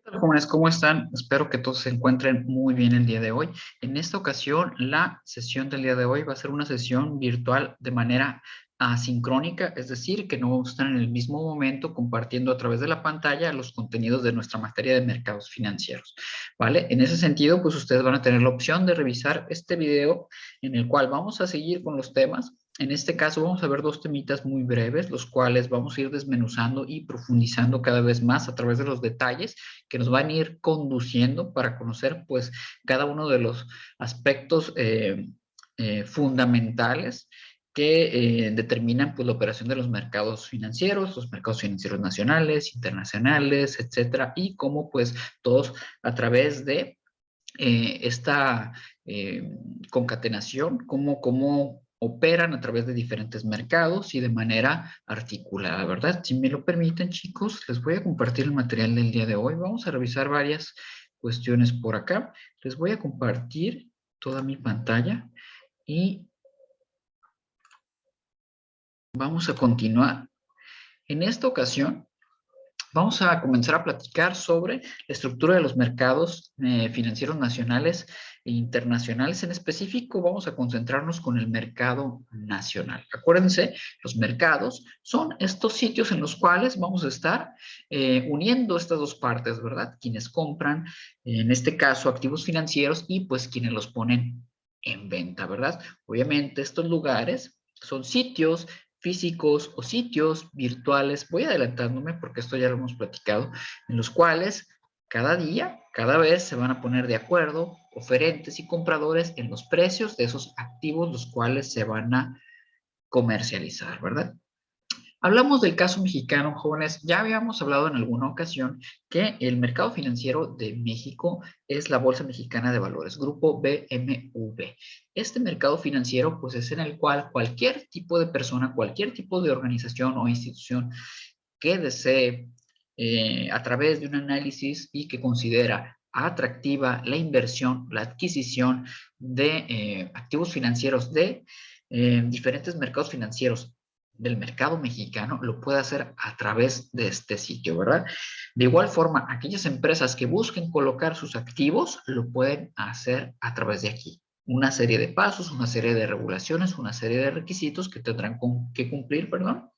Hola, jóvenes, ¿cómo están? Espero que todos se encuentren muy bien el día de hoy. En esta ocasión, la sesión del día de hoy va a ser una sesión virtual de manera asincrónica, es decir, que no vamos a estar en el mismo momento compartiendo a través de la pantalla los contenidos de nuestra materia de mercados financieros, ¿vale? En ese sentido, pues ustedes van a tener la opción de revisar este video en el cual vamos a seguir con los temas. En este caso vamos a ver dos temitas muy breves, los cuales vamos a ir desmenuzando y profundizando cada vez más a través de los detalles que nos van a ir conduciendo para conocer pues cada uno de los aspectos fundamentales que determinan pues la operación de los mercados financieros nacionales, internacionales, etcétera, y cómo pues todos a través de esta concatenación, cómo operan a través de diferentes mercados y de manera articulada, ¿verdad? Si me lo permiten, chicos, les voy a compartir el material del día de hoy. Vamos a revisar varias cuestiones por acá. Les voy a compartir toda mi pantalla y vamos a continuar. En esta ocasión, vamos a comenzar a platicar sobre la estructura de los mercados financieros nacionales e internacionales. En específico, vamos a concentrarnos con el mercado nacional. Acuérdense, los mercados son estos sitios en los cuales vamos a estar uniendo estas dos partes, ¿verdad? Quienes compran, en este caso, activos financieros y pues quienes los ponen en venta, ¿verdad? Obviamente, estos lugares son sitios físicos o sitios virtuales, voy adelantándome porque esto ya lo hemos platicado, en los cuales cada día, cada vez se van a poner de acuerdo oferentes y compradores en los precios de esos activos los cuales se van a comercializar, ¿verdad? Hablamos del caso mexicano, jóvenes. Ya habíamos hablado en alguna ocasión que el mercado financiero de México es la Bolsa Mexicana de Valores, Grupo BMV. Este mercado financiero, pues es en el cual cualquier tipo de persona, cualquier tipo de organización o institución que desee, a través de un análisis y que considera atractiva la inversión, la adquisición de activos financieros de diferentes mercados financieros del mercado mexicano, lo puede hacer a través de este sitio, ¿verdad? De igual forma, aquellas empresas que busquen colocar sus activos, lo pueden hacer a través de aquí. Una serie de pasos, una serie de regulaciones, una serie de requisitos que tendrán que cumplir, perdón,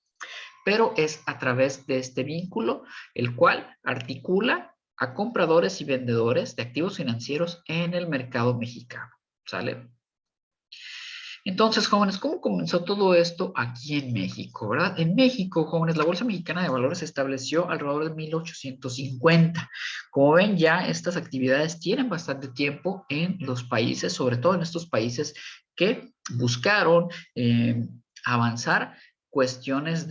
pero es a través de este vínculo, el cual articula a compradores y vendedores de activos financieros en el mercado mexicano, ¿sale? Entonces, jóvenes, ¿cómo comenzó todo esto aquí en México, verdad? En México, jóvenes, la Bolsa Mexicana de Valores se estableció alrededor de 1850. Como ven, ya estas actividades tienen bastante tiempo en los países, sobre todo en estos países que buscaron avanzar cuestiones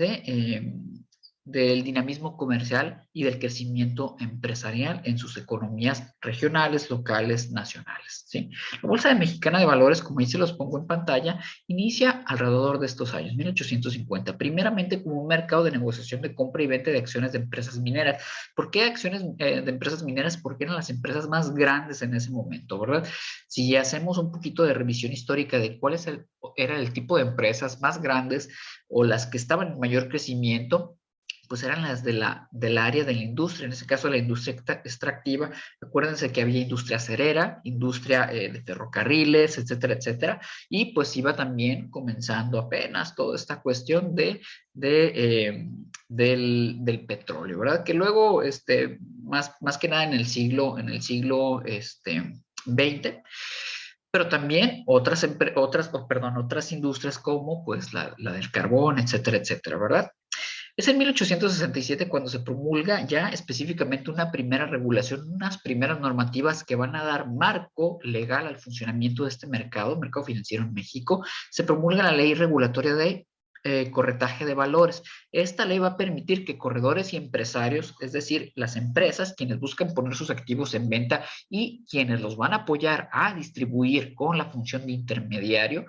del dinamismo comercial y del crecimiento empresarial en sus economías regionales, locales, nacionales, ¿sí? La Bolsa Mexicana de Valores, como ahí se los pongo en pantalla, inicia alrededor de estos años, 1850, primeramente como un mercado de negociación de compra y venta de acciones de empresas mineras. ¿Por qué acciones de empresas mineras? Porque eran las empresas más grandes en ese momento, ¿verdad? Si hacemos un poquito de revisión histórica de era el tipo de empresas más grandes o las que estaban en mayor crecimiento, pues eran las del área de la industria, en ese caso la industria extractiva. Acuérdense que había industria acerera, industria de ferrocarriles, etcétera, etcétera, y pues iba también comenzando apenas toda esta cuestión del petróleo, ¿verdad? Que luego, más que nada en el siglo XX, pero también otras industrias como pues la del carbón, etcétera, etcétera, ¿verdad? Es en 1867 cuando se promulga ya específicamente una primera regulación, unas primeras normativas que van a dar marco legal al funcionamiento de este mercado financiero en México. Se promulga la ley regulatoria de corretaje de valores. Esta ley va a permitir que corredores y empresarios, es decir, las empresas, quienes buscan poner sus activos en venta y quienes los van a apoyar a distribuir con la función de intermediario,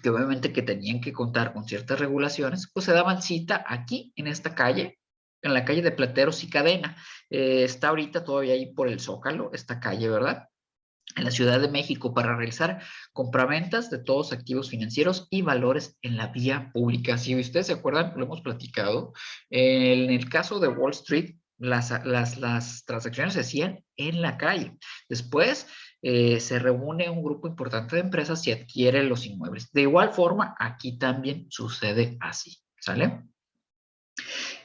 que obviamente que tenían que contar con ciertas regulaciones, pues se daban cita aquí, en esta calle, en la calle de Plateros y Cadena. Está ahorita todavía ahí por el Zócalo, esta calle, ¿verdad? En la Ciudad de México para realizar compraventas de todos activos financieros y valores en la vía pública. Si ustedes se acuerdan, lo hemos platicado, en el caso de Wall Street, las transacciones se hacían en la calle. Después se reúne un grupo importante de empresas y adquiere los inmuebles. De igual forma, aquí también sucede así, ¿sale?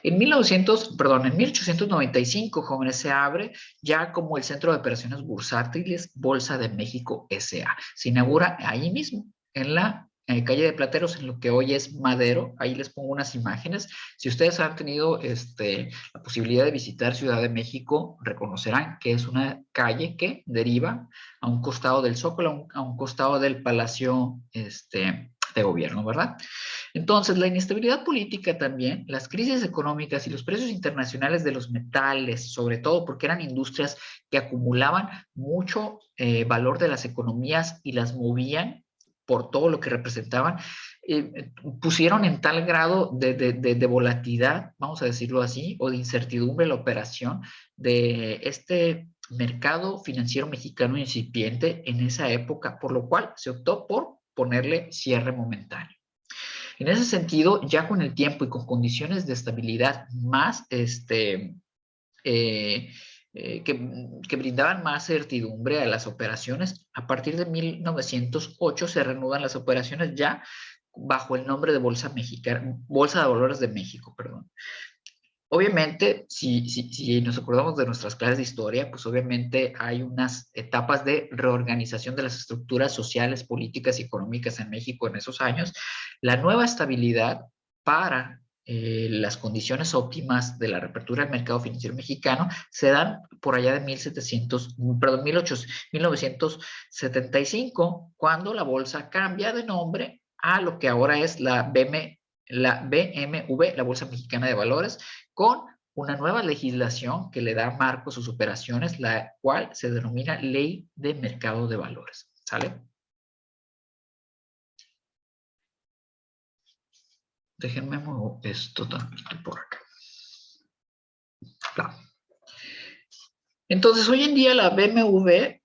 En 1895, jóvenes, se abre ya como el Centro de Operaciones Bursátiles Bolsa de México S.A. Se inaugura ahí mismo, en la calle de Plateros, en lo que hoy es Madero. Ahí les pongo unas imágenes. Si ustedes han tenido la posibilidad de visitar Ciudad de México, reconocerán que es una calle que deriva a un costado del Zócalo, a un costado del Palacio de Gobierno, ¿verdad? Entonces, la inestabilidad política también, las crisis económicas y los precios internacionales de los metales, sobre todo porque eran industrias que acumulaban mucho valor de las economías y las movían por todo lo que representaban, pusieron en tal grado de volatilidad, vamos a decirlo así, o de incertidumbre la operación de este mercado financiero mexicano incipiente en esa época, por lo cual se optó por ponerle cierre momentáneo. En ese sentido, ya con el tiempo y con condiciones de estabilidad más, que brindaban más certidumbre a las operaciones, a partir de 1908 se reanudan las operaciones ya bajo el nombre de Bolsa Mexicana, Bolsa de Valores de México, perdón. Obviamente, si nos acordamos de nuestras clases de historia, pues obviamente hay unas etapas de reorganización de las estructuras sociales, políticas y económicas en México en esos años. La nueva estabilidad para las condiciones óptimas de la reapertura del mercado financiero mexicano se dan por allá de 1975, cuando la bolsa cambia de nombre a lo que ahora es la BMV, la Bolsa Mexicana de Valores, con una nueva legislación que le da marco a sus operaciones, la cual se denomina Ley de Mercado de Valores. ¿Sale? Déjenme mover esto tantito por acá. Claro. Entonces, hoy en día la BMW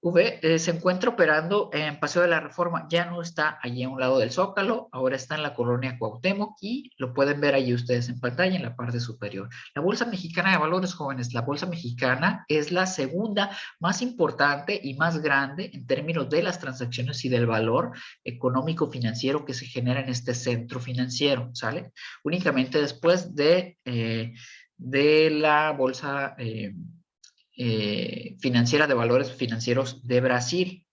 se encuentra operando en Paseo de la Reforma. Ya no está allí a un lado del Zócalo, ahora está en la colonia Cuauhtémoc y lo pueden ver allí ustedes en pantalla en la parte superior. La Bolsa Mexicana de Valores, jóvenes, la Bolsa Mexicana es la segunda más importante y más grande en términos de las transacciones y del valor económico financiero que se genera en este centro financiero, ¿sale? Únicamente después de la Bolsa financiera de valores financieros de Brasil,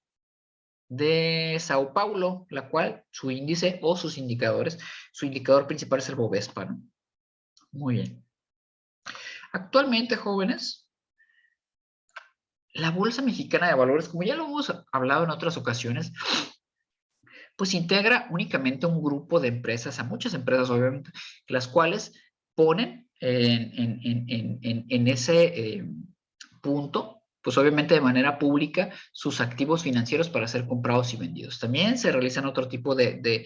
de Sao Paulo, la cual su índice o sus indicadores, su indicador principal es el Bovespa, ¿no? Muy bien. Actualmente, jóvenes, la Bolsa Mexicana de Valores, como ya lo hemos hablado en otras ocasiones, pues integra únicamente un grupo de empresas, a muchas empresas obviamente, las cuales ponen en ese punto, pues obviamente de manera pública, sus activos financieros para ser comprados y vendidos. También se realizan otro tipo de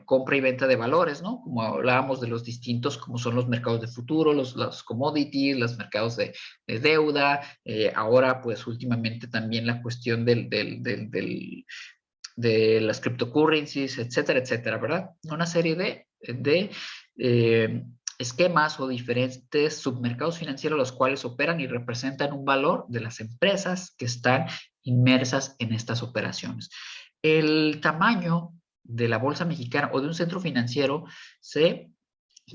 compra y venta de valores, ¿no? Como hablábamos de los distintos, como son los mercados de futuro, los commodities, los mercados de deuda, ahora pues últimamente también la cuestión de las cryptocurrencies, etcétera, etcétera, ¿verdad? Una serie de esquemas o diferentes submercados financieros los cuales operan y representan un valor de las empresas que están inmersas en estas operaciones. El tamaño de la bolsa mexicana o de un centro financiero se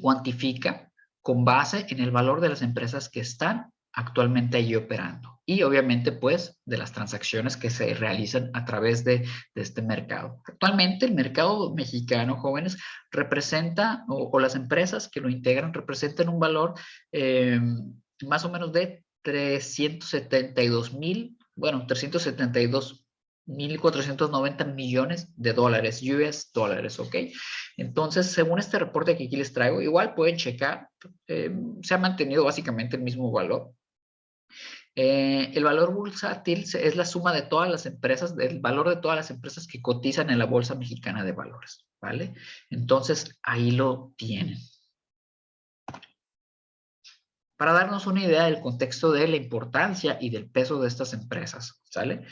cuantifica con base en el valor de las empresas que están actualmente allí operando y obviamente pues de las transacciones que se realizan a través de este mercado. Actualmente el mercado mexicano, jóvenes, representa o las empresas que lo integran representan un valor más o menos de 372 millones de dólares, US dólares, ¿ok? Entonces, según este reporte que aquí les traigo, igual pueden checar, se ha mantenido básicamente el mismo valor. El valor bursátil es la suma de todas las empresas, del valor de todas las empresas que cotizan en la Bolsa Mexicana de Valores, ¿vale? Entonces, ahí lo tienen. Para darnos una idea del contexto de la importancia y del peso de estas empresas, ¿sale?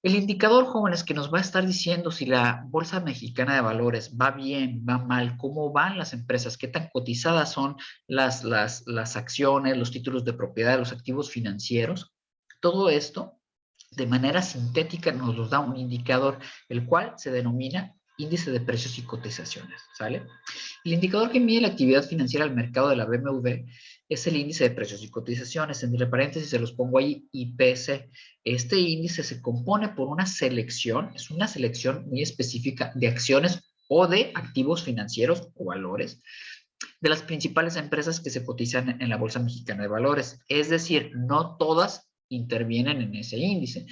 El indicador, jóvenes, que nos va a estar diciendo si la Bolsa Mexicana de Valores va bien, va mal, cómo van las empresas, qué tan cotizadas son las acciones, los títulos de propiedad, los activos financieros. Todo esto, de manera sintética, nos los da un indicador, el cual se denomina índice de precios y cotizaciones, ¿sale? El indicador que mide la actividad financiera del mercado de la BMV es el índice de precios y cotizaciones. Entre paréntesis se los pongo ahí, IPC. Este índice se compone por una selección, es una selección muy específica de acciones o de activos financieros o valores de las principales empresas que se cotizan en la Bolsa Mexicana de Valores. Es decir, no todas intervienen en ese índice.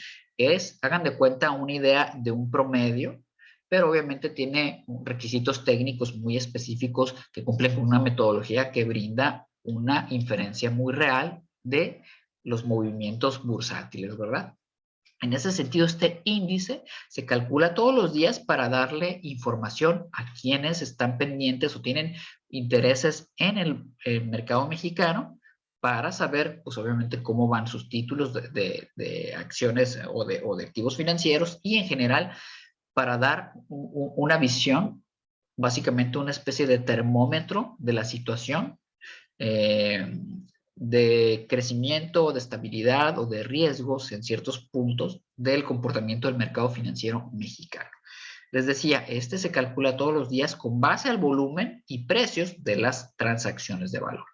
Hagan de cuenta, una idea de un promedio, pero obviamente tiene requisitos técnicos muy específicos que cumplen con una metodología que brinda una inferencia muy real de los movimientos bursátiles, ¿verdad? En ese sentido, este índice se calcula todos los días para darle información a quienes están pendientes o tienen intereses en el mercado mexicano para saber, pues obviamente, cómo van sus títulos de acciones o de activos financieros y en general para dar una visión, básicamente una especie de termómetro de la situación eh, de crecimiento, de estabilidad o de riesgos en ciertos puntos del comportamiento del mercado financiero mexicano. Les decía, este se calcula todos los días con base al volumen y precios de las transacciones de valor.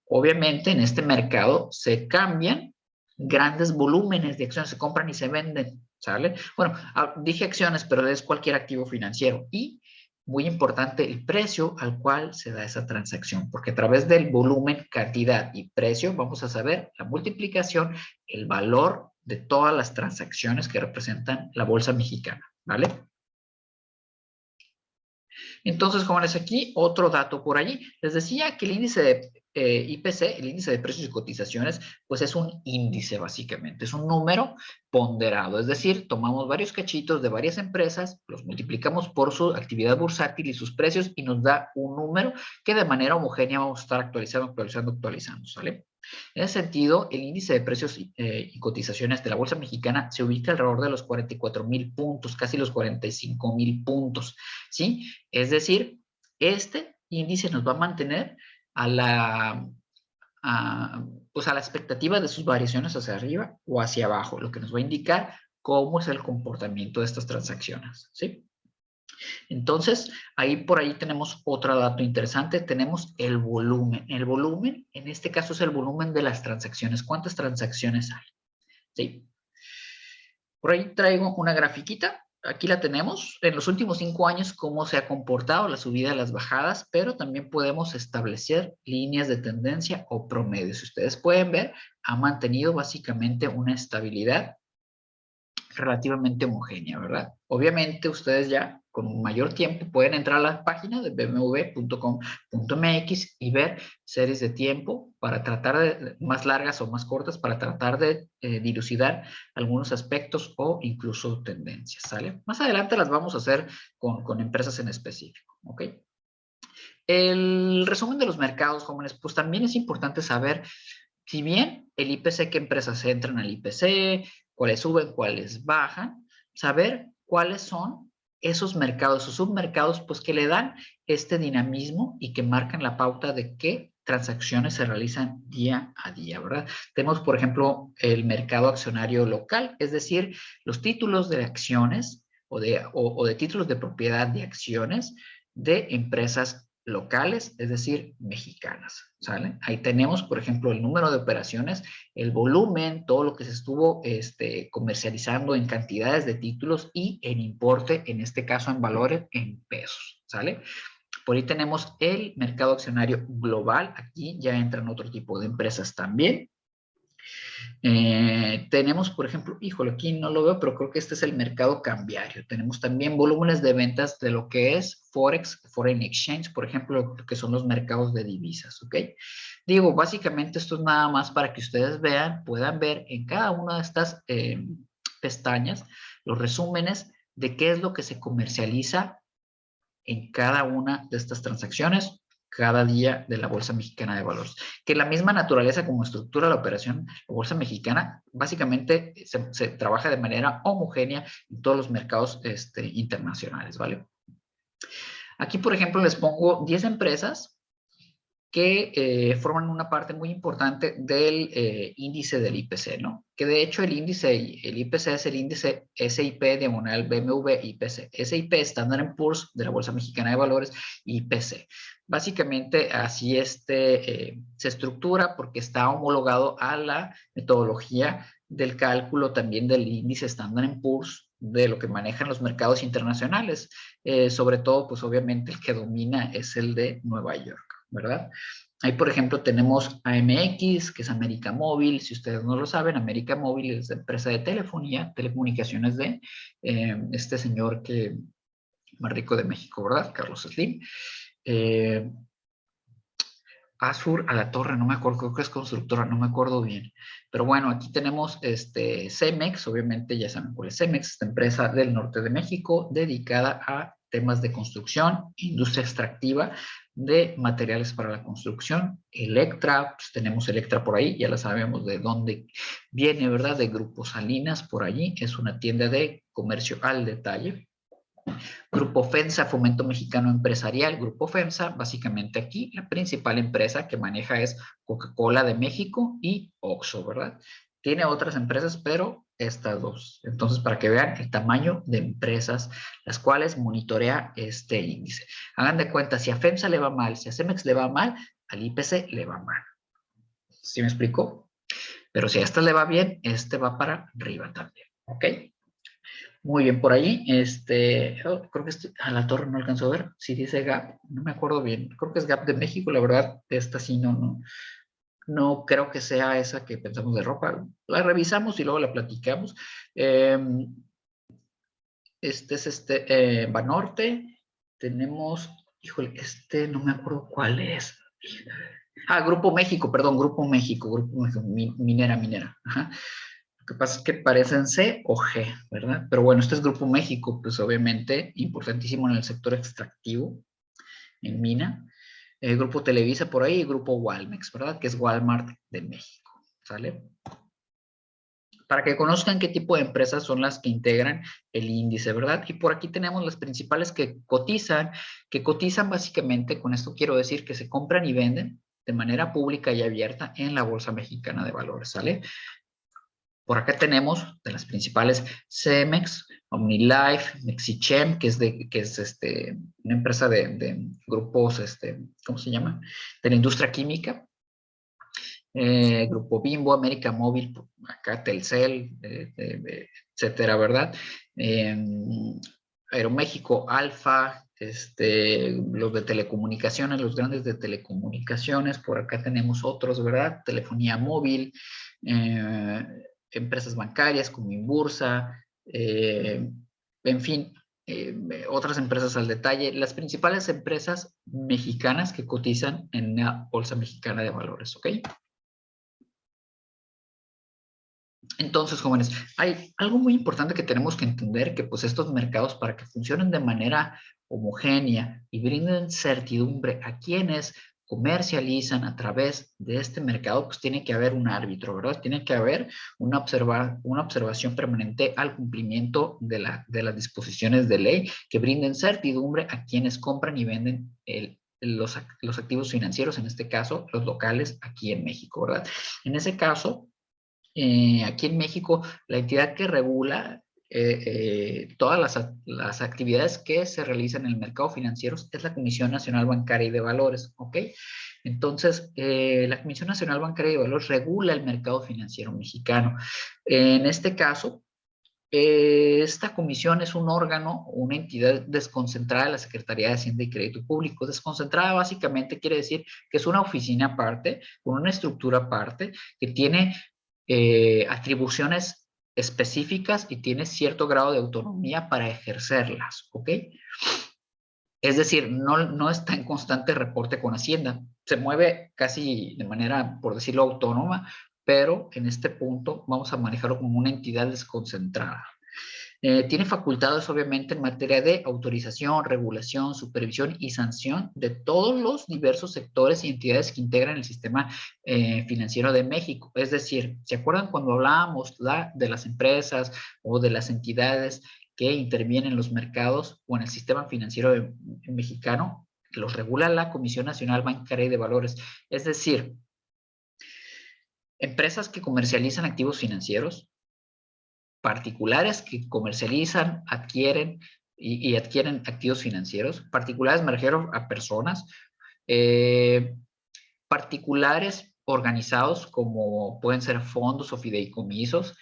Obviamente, en este mercado se cambian grandes volúmenes de acciones, se compran y se venden, ¿sale? Bueno, dije acciones, pero es cualquier activo financiero. Y muy importante, el precio al cual se da esa transacción, porque a través del volumen, cantidad y precio vamos a saber la multiplicación, el valor de todas las transacciones que representan la bolsa mexicana, ¿vale? Entonces, jóvenes, aquí otro dato por allí. Les decía que el índice de IPC, el índice de precios y cotizaciones, pues es un índice básicamente, es un número ponderado, es decir, tomamos varios cachitos de varias empresas, los multiplicamos por su actividad bursátil y sus precios y nos da un número que de manera homogénea vamos a estar actualizando, ¿sale? En ese sentido, el índice de precios y cotizaciones de la Bolsa Mexicana se ubica alrededor de los 44,000 puntos, casi los 45,000 puntos, ¿sí? Es decir, este índice nos va a mantener a pues a la expectativa de sus variaciones hacia arriba o hacia abajo, lo que nos va a indicar cómo es el comportamiento de estas transacciones, ¿sí? Entonces, por ahí tenemos otro dato interesante, tenemos el volumen. El volumen, en este caso, es el volumen de las transacciones. ¿Cuántas transacciones hay? ¿Sí? Por ahí traigo una grafiquita. Aquí la tenemos. En los últimos 5 años, cómo se ha comportado la subida y las bajadas, pero también podemos establecer líneas de tendencia o promedios. Si ustedes pueden ver, ha mantenido básicamente una estabilidad relativamente homogénea, ¿verdad? Obviamente ustedes ya con mayor tiempo pueden entrar a la página de bmw.com.mx y ver series de tiempo para tratar de, más largas o más cortas, para tratar de dilucidar algunos aspectos o incluso tendencias, ¿sale? Más adelante las vamos a hacer con empresas en específico, ¿ok? El resumen de los mercados, jóvenes, pues también es importante saber, si bien el IPC, qué empresas entran al IPC, cuáles suben, cuáles bajan, saber cuáles son esos mercados o submercados, pues que le dan este dinamismo y que marcan la pauta de qué transacciones se realizan día a día, ¿verdad? Tenemos, por ejemplo, el mercado accionario local, es decir, los títulos de acciones o de títulos de propiedad de acciones de empresas locales, es decir, mexicanas, ¿sale? Ahí tenemos, por ejemplo, el número de operaciones, el volumen, todo lo que se estuvo comercializando en cantidades de títulos y en importe, en este caso en valores, en pesos, ¿sale? Por ahí tenemos el mercado accionario global, aquí ya entran otro tipo de empresas también. Tenemos, por ejemplo, híjole, aquí no lo veo, pero creo que este es el mercado cambiario. Tenemos también volúmenes de ventas de lo que es Forex, Foreign Exchange, por ejemplo, que son los mercados de divisas, ¿ok? Digo, básicamente esto es nada más para que ustedes vean, puedan ver en cada una de estas pestañas los resúmenes de qué es lo que se comercializa en cada una de estas transacciones cada día de la Bolsa Mexicana de Valores. Que la misma naturaleza como estructura la operación, la Bolsa Mexicana básicamente se trabaja de manera homogénea en todos los mercados internacionales, ¿vale? Aquí, por ejemplo, les pongo 10 empresas que forman una parte muy importante del índice del IPC, ¿no? Que de hecho el IPC es el índice SIP diagonal BMW IPC. SIP, Standard & Poor's de la Bolsa Mexicana de Valores, IPC. Básicamente así se estructura porque está homologado a la metodología del cálculo también del índice Standard & Poor's de lo que manejan los mercados internacionales. Sobre todo, pues obviamente el que domina es el de Nueva York, ¿verdad? Ahí, por ejemplo, tenemos AMX, que es América Móvil. Si ustedes no lo saben, América Móvil es la empresa de telefonía, telecomunicaciones de este señor más rico de México, ¿verdad? Carlos Slim. Azur a la Torre, no me acuerdo, creo que es constructora, no me acuerdo bien. Pero bueno, aquí tenemos Cemex, obviamente ya saben cuál es Cemex, esta empresa del norte de México dedicada a temas de construcción, industria extractiva de materiales para la construcción. Electra, pues tenemos Electra por ahí, ya la sabemos de dónde viene, ¿verdad? De Grupo Salinas, por allí, es una tienda de comercio al detalle. Grupo FEMSA, Fomento Mexicano Empresarial. Grupo FEMSA, básicamente aquí la principal empresa que maneja es Coca-Cola de México y Oxxo, ¿verdad? Tiene otras empresas, pero estas dos. Entonces, para que vean el tamaño de empresas, las cuales monitorea este índice. Hagan de cuenta, si a FEMSA le va mal, si a Cemex le va mal, al IPC le va mal. ¿Sí me explico? Pero si a esta le va bien, este va para arriba también, ¿ok? Muy bien, por ahí, creo que a la torre no alcanzó a ver, si dice GAP, no me acuerdo bien, creo que es GAP de México, la verdad, esta sí no creo que sea esa que pensamos de ropa, la revisamos y luego la platicamos. Este es Banorte, tenemos, híjole, no me acuerdo cuál es. Grupo México, perdón, Grupo México, Minera, ajá. Lo que pasa es que parecen C o G, ¿verdad? Pero bueno, este es Grupo México, pues obviamente importantísimo en el sector extractivo, en mina. Grupo Televisa por ahí y Grupo Walmex, ¿verdad? Que es Walmart de México, ¿sale? Para que conozcan qué tipo de empresas son las que integran el índice, ¿verdad? Y por aquí tenemos las principales que cotizan básicamente, con esto quiero decir que se compran y venden de manera pública y abierta en la Bolsa Mexicana de Valores, ¿sale? Por acá tenemos de las principales Cemex, OmniLife, Mexichem, que es una empresa de grupos, ¿cómo se llama? De la industria química. Grupo Bimbo, América Móvil, acá Telcel, etcétera, ¿verdad? Aeroméxico, Alfa, los de telecomunicaciones, los grandes de telecomunicaciones, por acá tenemos otros, ¿verdad? Telefonía móvil, empresas bancarias como Inbursa, en fin, otras empresas al detalle, las principales empresas mexicanas que cotizan en la Bolsa Mexicana de Valores, ¿ok? Entonces, jóvenes, hay algo muy importante que tenemos que entender, que pues estos mercados para que funcionen de manera homogénea y brinden certidumbre a quienes comercializan a través de este mercado, pues tiene que haber un árbitro, ¿verdad? Tiene que haber una observación permanente al cumplimiento de las disposiciones de ley que brinden certidumbre a quienes compran y venden los activos financieros, en este caso, los locales aquí en México, ¿verdad? En ese caso, aquí en México, la entidad que regula todas las actividades que se realizan en el mercado financiero es la Comisión Nacional Bancaria y de Valores, ¿ok? Entonces, la Comisión Nacional Bancaria y de Valores regula el mercado financiero mexicano. En este caso, esta comisión es un órgano, una entidad desconcentrada de la Secretaría de Hacienda y Crédito Público. Desconcentrada básicamente quiere decir que es una oficina aparte, con una estructura aparte, que tiene atribuciones específicas y tiene cierto grado de autonomía para ejercerlas, ¿ok? Es decir, no está en constante reporte con Hacienda. Se mueve casi de manera, por decirlo, autónoma, pero en este punto vamos a manejarlo como una entidad desconcentrada. Tiene facultades, obviamente, en materia de autorización, regulación, supervisión y sanción de todos los diversos sectores y entidades que integran el sistema financiero de México. Es decir, ¿se acuerdan cuando hablábamos de las empresas o de las entidades que intervienen en los mercados o en el sistema financiero mexicano? Los regula la Comisión Nacional Bancaria y de Valores. Es decir, empresas que comercializan activos financieros, particulares que comercializan, adquieren y adquieren activos financieros. Particulares me refiero a personas. Particulares organizados como pueden ser fondos o fideicomisos.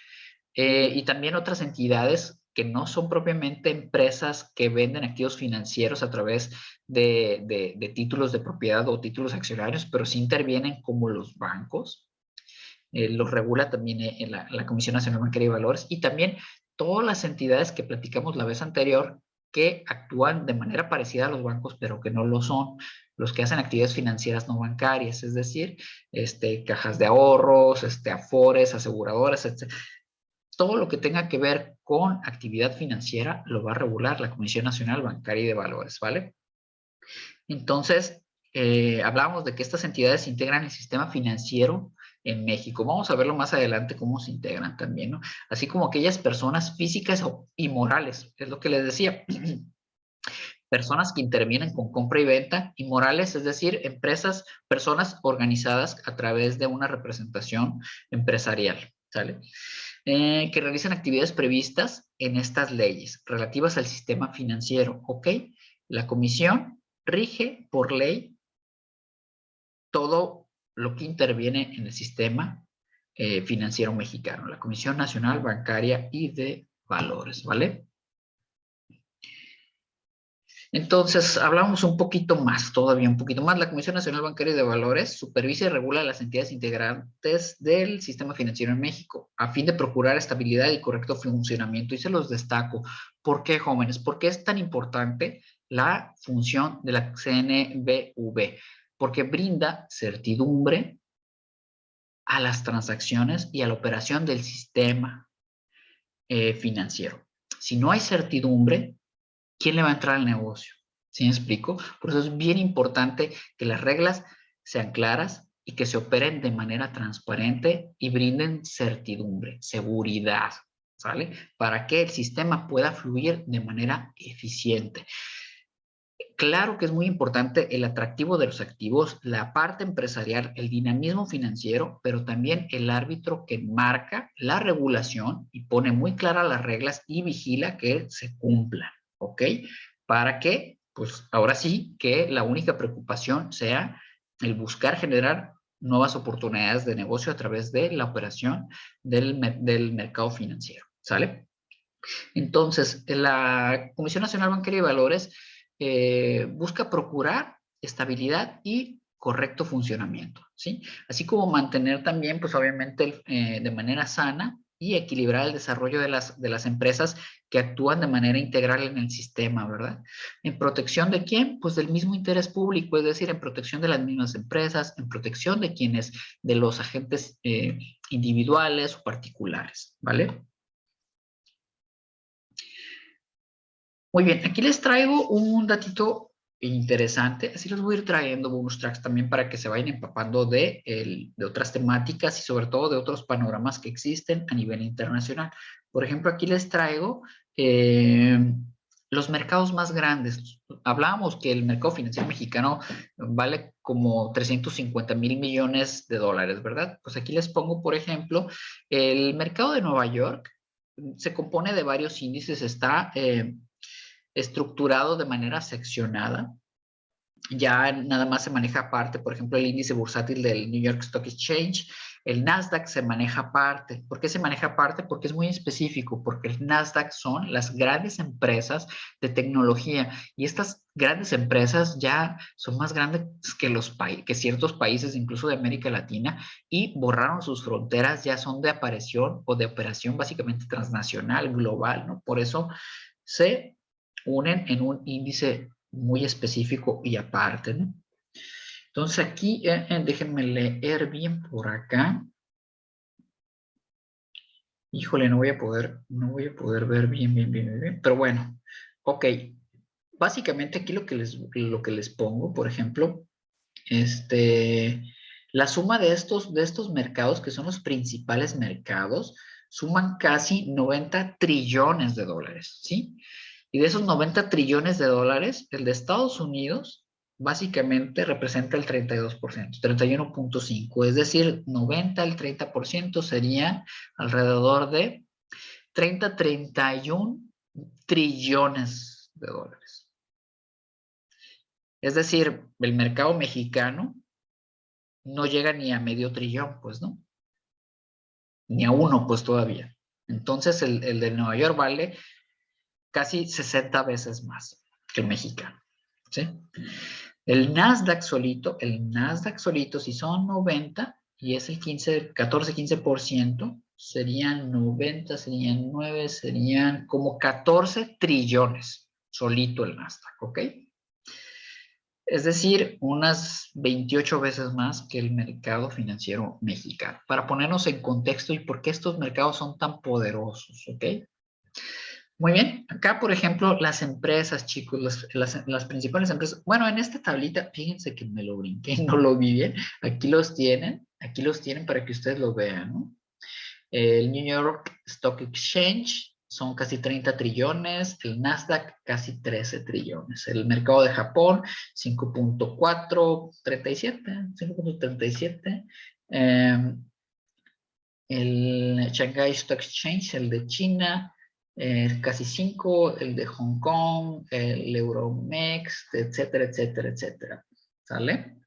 Y también otras entidades que no son propiamente empresas que venden activos financieros a través de títulos de propiedad o títulos accionarios, pero sí intervienen como los bancos. Los regula también en la Comisión Nacional Bancaria y Valores, y también todas las entidades que platicamos la vez anterior que actúan de manera parecida a los bancos, pero que no lo son, los que hacen actividades financieras no bancarias, es decir, cajas de ahorros, afores, aseguradoras, etc. Todo lo que tenga que ver con actividad financiera lo va a regular la Comisión Nacional Bancaria y de Valores, ¿vale? Entonces, hablábamos de que estas entidades integran el sistema financiero en México. Vamos a verlo más adelante cómo se integran también, ¿no? Así como aquellas personas físicas y morales, es lo que les decía. Personas que intervienen con compra y venta, y morales, es decir, empresas, personas organizadas a través de una representación empresarial, ¿sale? Que realizan actividades previstas en estas leyes relativas al sistema financiero, ¿ok? La comisión rige por ley todo lo que interviene en el sistema financiero mexicano, la Comisión Nacional Bancaria y de Valores, ¿vale? Entonces, hablamos un poquito más, todavía un poquito más. La Comisión Nacional Bancaria y de Valores supervisa y regula las entidades integrantes del sistema financiero en México, a fin de procurar estabilidad y correcto funcionamiento. Y se los destaco. ¿Por qué, jóvenes? ¿Por qué es tan importante la función de la CNBV? Porque brinda certidumbre a las transacciones y a la operación del sistema financiero. Si no hay certidumbre, ¿quién le va a entrar al negocio? ¿Sí me explico? Por eso es bien importante que las reglas sean claras y que se operen de manera transparente y brinden certidumbre, seguridad, ¿sale? Para que el sistema pueda fluir de manera eficiente. Claro que es muy importante el atractivo de los activos, la parte empresarial, el dinamismo financiero, pero también el árbitro que marca la regulación y pone muy claras las reglas y vigila que se cumplan, ¿ok? Para que, pues ahora sí, que la única preocupación sea el buscar generar nuevas oportunidades de negocio a través de la operación del mercado financiero, ¿sale? Entonces, la Comisión Nacional Bancaria y Valores busca procurar estabilidad y correcto funcionamiento, ¿sí? Así como mantener también, pues obviamente, de manera sana y equilibrar el desarrollo de las empresas que actúan de manera integral en el sistema, ¿verdad? ¿En protección de quién? Pues del mismo interés público, es decir, en protección de las mismas empresas, en protección de quienes, de los agentes individuales o particulares, ¿vale? Muy bien, aquí les traigo un datito interesante, así les voy a ir trayendo bonus tracks también para que se vayan empapando de otras temáticas y sobre todo de otros panoramas que existen a nivel internacional. Por ejemplo, aquí les traigo los mercados más grandes. Hablábamos que el mercado financiero mexicano vale como 350,000 millones de dólares, ¿verdad? Pues aquí les pongo, por ejemplo, el mercado de Nueva York se compone de varios índices, está estructurado de manera seccionada. Ya nada más se maneja aparte, por ejemplo, el índice bursátil del New York Stock Exchange, el Nasdaq se maneja aparte. ¿Por qué se maneja aparte? Porque es muy específico, porque el Nasdaq son las grandes empresas de tecnología y estas grandes empresas ya son más grandes que ciertos países, incluso de América Latina, y borraron sus fronteras, ya son de aparición o de operación básicamente transnacional, global, ¿no? Por eso se unen en un índice muy específico y aparte, ¿no? Entonces aquí, déjenme leer bien por acá. Híjole, no voy a poder ver bien. Pero bueno, ok. Básicamente aquí lo que les pongo, por ejemplo, la suma de estos mercados, que son los principales mercados, suman casi 90 trillones de dólares, ¿sí? Y de esos 90 trillones de dólares, el de Estados Unidos básicamente representa el 32%, 31.5, es decir, 90 al 30% serían alrededor de 31 trillones de dólares. Es decir, el mercado mexicano no llega ni a medio trillón, pues, ¿no? Ni a uno, pues, todavía. Entonces, el de Nueva York vale casi 60 veces más que el mexicano, ¿sí? El Nasdaq solito, si son 90 y es el 14-15%, serían 90, serían 9, serían como 14 trillones solito el Nasdaq, ¿ok? Es decir, unas 28 veces más que el mercado financiero mexicano. Para ponernos en contexto y por qué estos mercados son tan poderosos, ¿ok? Muy bien, acá por ejemplo las empresas, chicos, las principales empresas, bueno, en esta tablita, fíjense que me lo brinqué, no lo vi bien, aquí los tienen para que ustedes lo vean, ¿no? El New York Stock Exchange son casi 30 trillones, el Nasdaq casi 13 trillones, el mercado de Japón 5.37, el Shanghai Stock Exchange, el de China, casi 5, el de Hong Kong, el Euromex, etcétera, etcétera, etcétera. ¿Sale?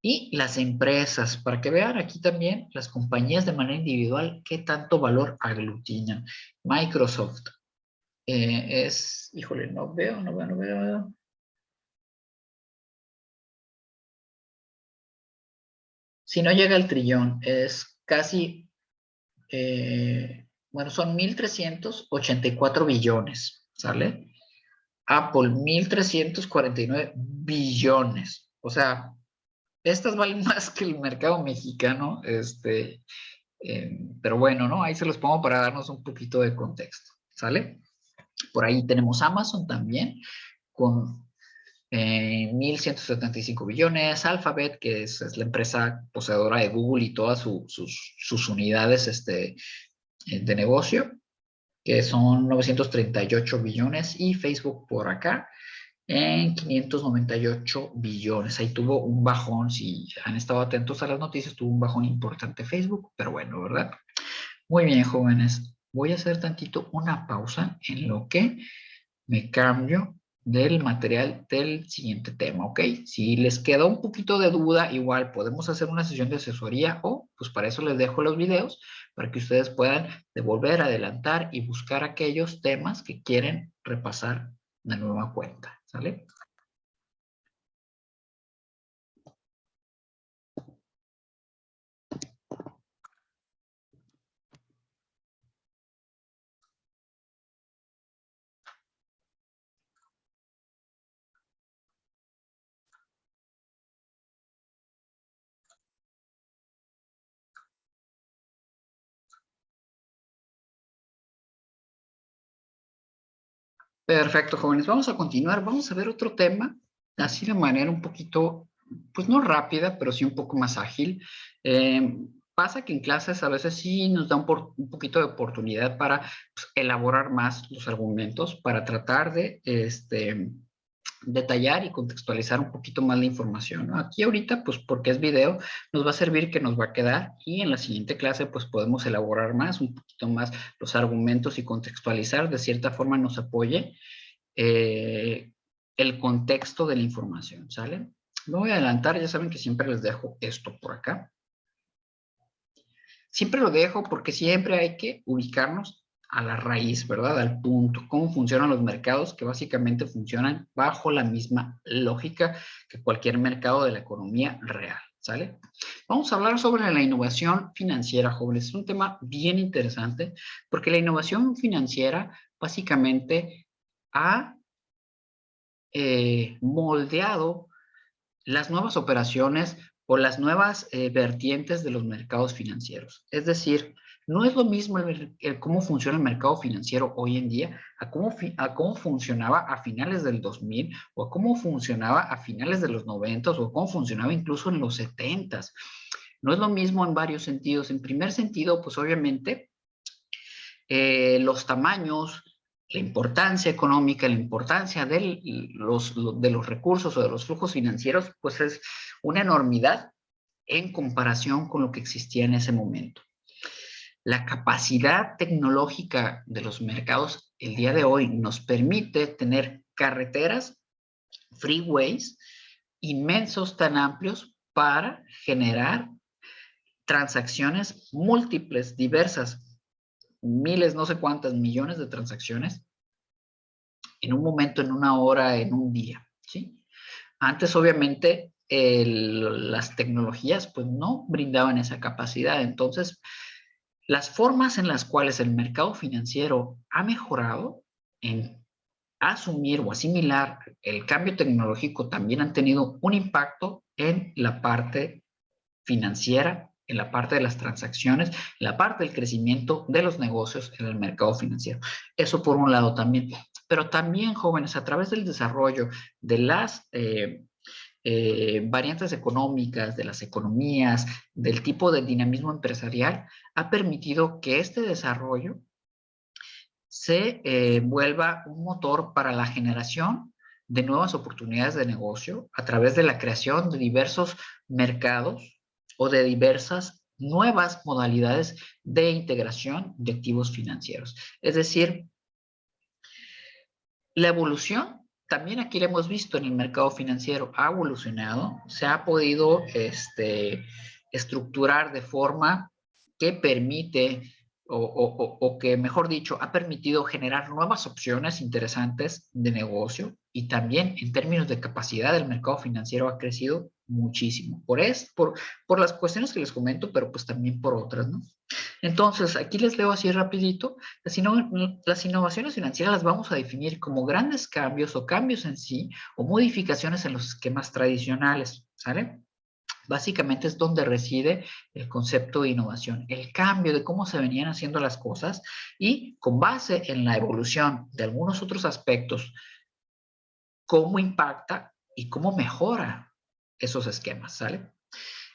Y las empresas, para que vean aquí también las compañías de manera individual, qué tanto valor aglutinan. Microsoft híjole, no veo. Si no llega al trillón, es casi bueno, son 1.384 billones, ¿sale? Apple, 1.349 billones. O sea, estas valen más que el mercado mexicano, pero bueno, ¿no? Ahí se los pongo para darnos un poquito de contexto, ¿sale? Por ahí tenemos Amazon también, con 1.175 billones, Alphabet, que es la empresa poseedora de Google y todas sus unidades de negocio, que son 938 billones, y Facebook por acá en 598 billones. Ahí tuvo un bajón, si han estado atentos a las noticias, tuvo un bajón importante Facebook, pero bueno, ¿verdad? Muy bien, jóvenes. Voy a hacer tantito una pausa en lo que me cambio del material del siguiente tema, ¿ok? Si les queda un poquito de duda, igual podemos hacer una sesión de asesoría o pues para eso les dejo los videos para que ustedes puedan devolver, adelantar y buscar aquellos temas que quieren repasar de nueva cuenta, ¿sale? Perfecto, jóvenes. Vamos a continuar. Vamos a ver otro tema, así de manera un poquito, pues no rápida, pero sí un poco más ágil. Pasa que en clases a veces sí nos da un poquito de oportunidad para pues, elaborar más los argumentos, para tratar de detallar y contextualizar un poquito más la información, ¿no? Aquí ahorita, pues porque es video, nos va a servir que nos va a quedar y en la siguiente clase, pues podemos elaborar más, un poquito más los argumentos y contextualizar, de cierta forma nos apoye eh, el contexto de la información, ¿sale? Me voy a adelantar, ya saben que siempre les dejo esto por acá. Siempre lo dejo porque siempre hay que ubicarnos a la raíz, ¿verdad? Al punto, cómo funcionan los mercados, que básicamente funcionan bajo la misma lógica que cualquier mercado de la economía real, ¿sale? Vamos a hablar sobre la innovación financiera, jóvenes. Es un tema bien interesante porque la innovación financiera básicamente ha moldeado las nuevas operaciones o las nuevas vertientes de los mercados financieros. Es decir, No es lo mismo cómo funciona el mercado financiero hoy en día a cómo funcionaba a finales del 2000 o a cómo funcionaba a finales de los 90 o cómo funcionaba incluso en los 70. No es lo mismo en varios sentidos. En primer sentido, pues obviamente los tamaños, la importancia económica, la importancia de los recursos o de los flujos financieros, pues es una enormidad en comparación con lo que existía en ese momento. La capacidad tecnológica de los mercados el día de hoy nos permite tener carreteras, freeways inmensos tan amplios para generar transacciones múltiples, diversas, miles, no sé cuántas, millones de transacciones en un momento, en una hora, en un día, ¿sí? Antes, obviamente, las tecnologías pues no brindaban esa capacidad. Entonces, las formas en las cuales el mercado financiero ha mejorado en asumir o asimilar el cambio tecnológico también han tenido un impacto en la parte financiera, en la parte de las transacciones, en la parte del crecimiento de los negocios en el mercado financiero. Eso por un lado también. Pero también, jóvenes, a través del desarrollo de las variantes económicas, de las economías, del tipo de dinamismo empresarial, ha permitido que este desarrollo se vuelva un motor para la generación de nuevas oportunidades de negocio a través de la creación de diversos mercados o de diversas nuevas modalidades de integración de activos financieros. Es decir, la evolución, también aquí la hemos visto en el mercado financiero, ha evolucionado, se ha podido estructurar de forma que permite o que, mejor dicho, ha permitido generar nuevas opciones interesantes de negocio y también en términos de capacidad del mercado financiero ha crecido muchísimo. Por las cuestiones que les comento, pero pues también por otras, ¿no? Entonces, aquí les leo así rapidito. Las innovaciones financieras las vamos a definir como grandes cambios o cambios en sí o modificaciones en los esquemas tradicionales, ¿sale? Básicamente es donde reside el concepto de innovación, el cambio de cómo se venían haciendo las cosas y con base en la evolución de algunos otros aspectos, cómo impacta y cómo mejora esos esquemas, ¿sale?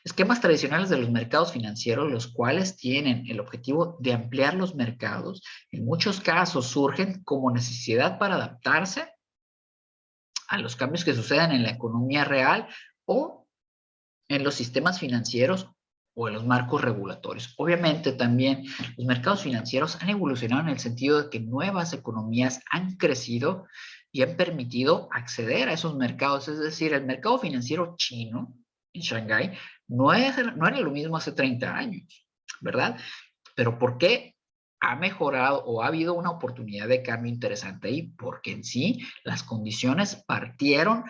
Esquemas tradicionales de los mercados financieros, los cuales tienen el objetivo de ampliar los mercados, en muchos casos surgen como necesidad para adaptarse a los cambios que sucedan en la economía real o en los sistemas financieros o en los marcos regulatorios. Obviamente también los mercados financieros han evolucionado en el sentido de que nuevas economías han crecido y han permitido acceder a esos mercados. Es decir, el mercado financiero chino en Shanghái no era lo mismo hace 30 años, ¿verdad? Pero ¿por qué ha mejorado o ha habido una oportunidad de cambio interesante ahí? Porque en sí las condiciones partieron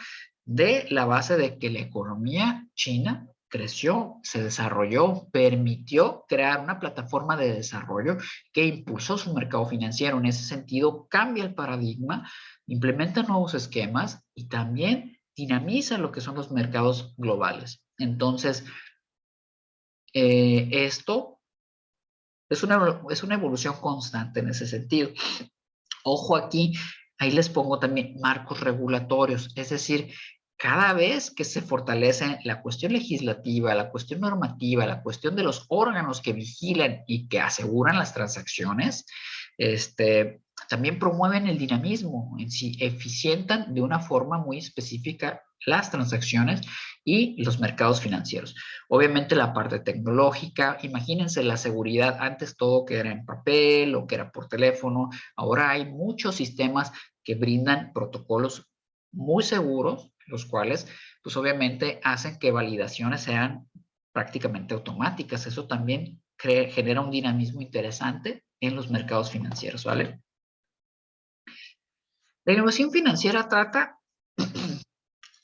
de la base de que la economía china creció, se desarrolló, permitió crear una plataforma de desarrollo que impulsó su mercado financiero. En ese sentido, cambia el paradigma, implementa nuevos esquemas y también dinamiza lo que son los mercados globales. Entonces, esto es una evolución constante en ese sentido. Ojo aquí, ahí les pongo también marcos regulatorios, es decir, cada vez que se fortalece la cuestión legislativa, la cuestión normativa, la cuestión de los órganos que vigilan y que aseguran las transacciones, también promueven el dinamismo en sí, eficientan de una forma muy específica las transacciones y los mercados financieros. Obviamente la parte tecnológica, imagínense la seguridad, antes todo que era en papel o que era por teléfono, ahora hay muchos sistemas que brindan protocolos muy seguros, los cuales pues obviamente hacen que validaciones sean prácticamente automáticas. Eso también genera un dinamismo interesante en los mercados financieros, ¿vale? La innovación financiera trata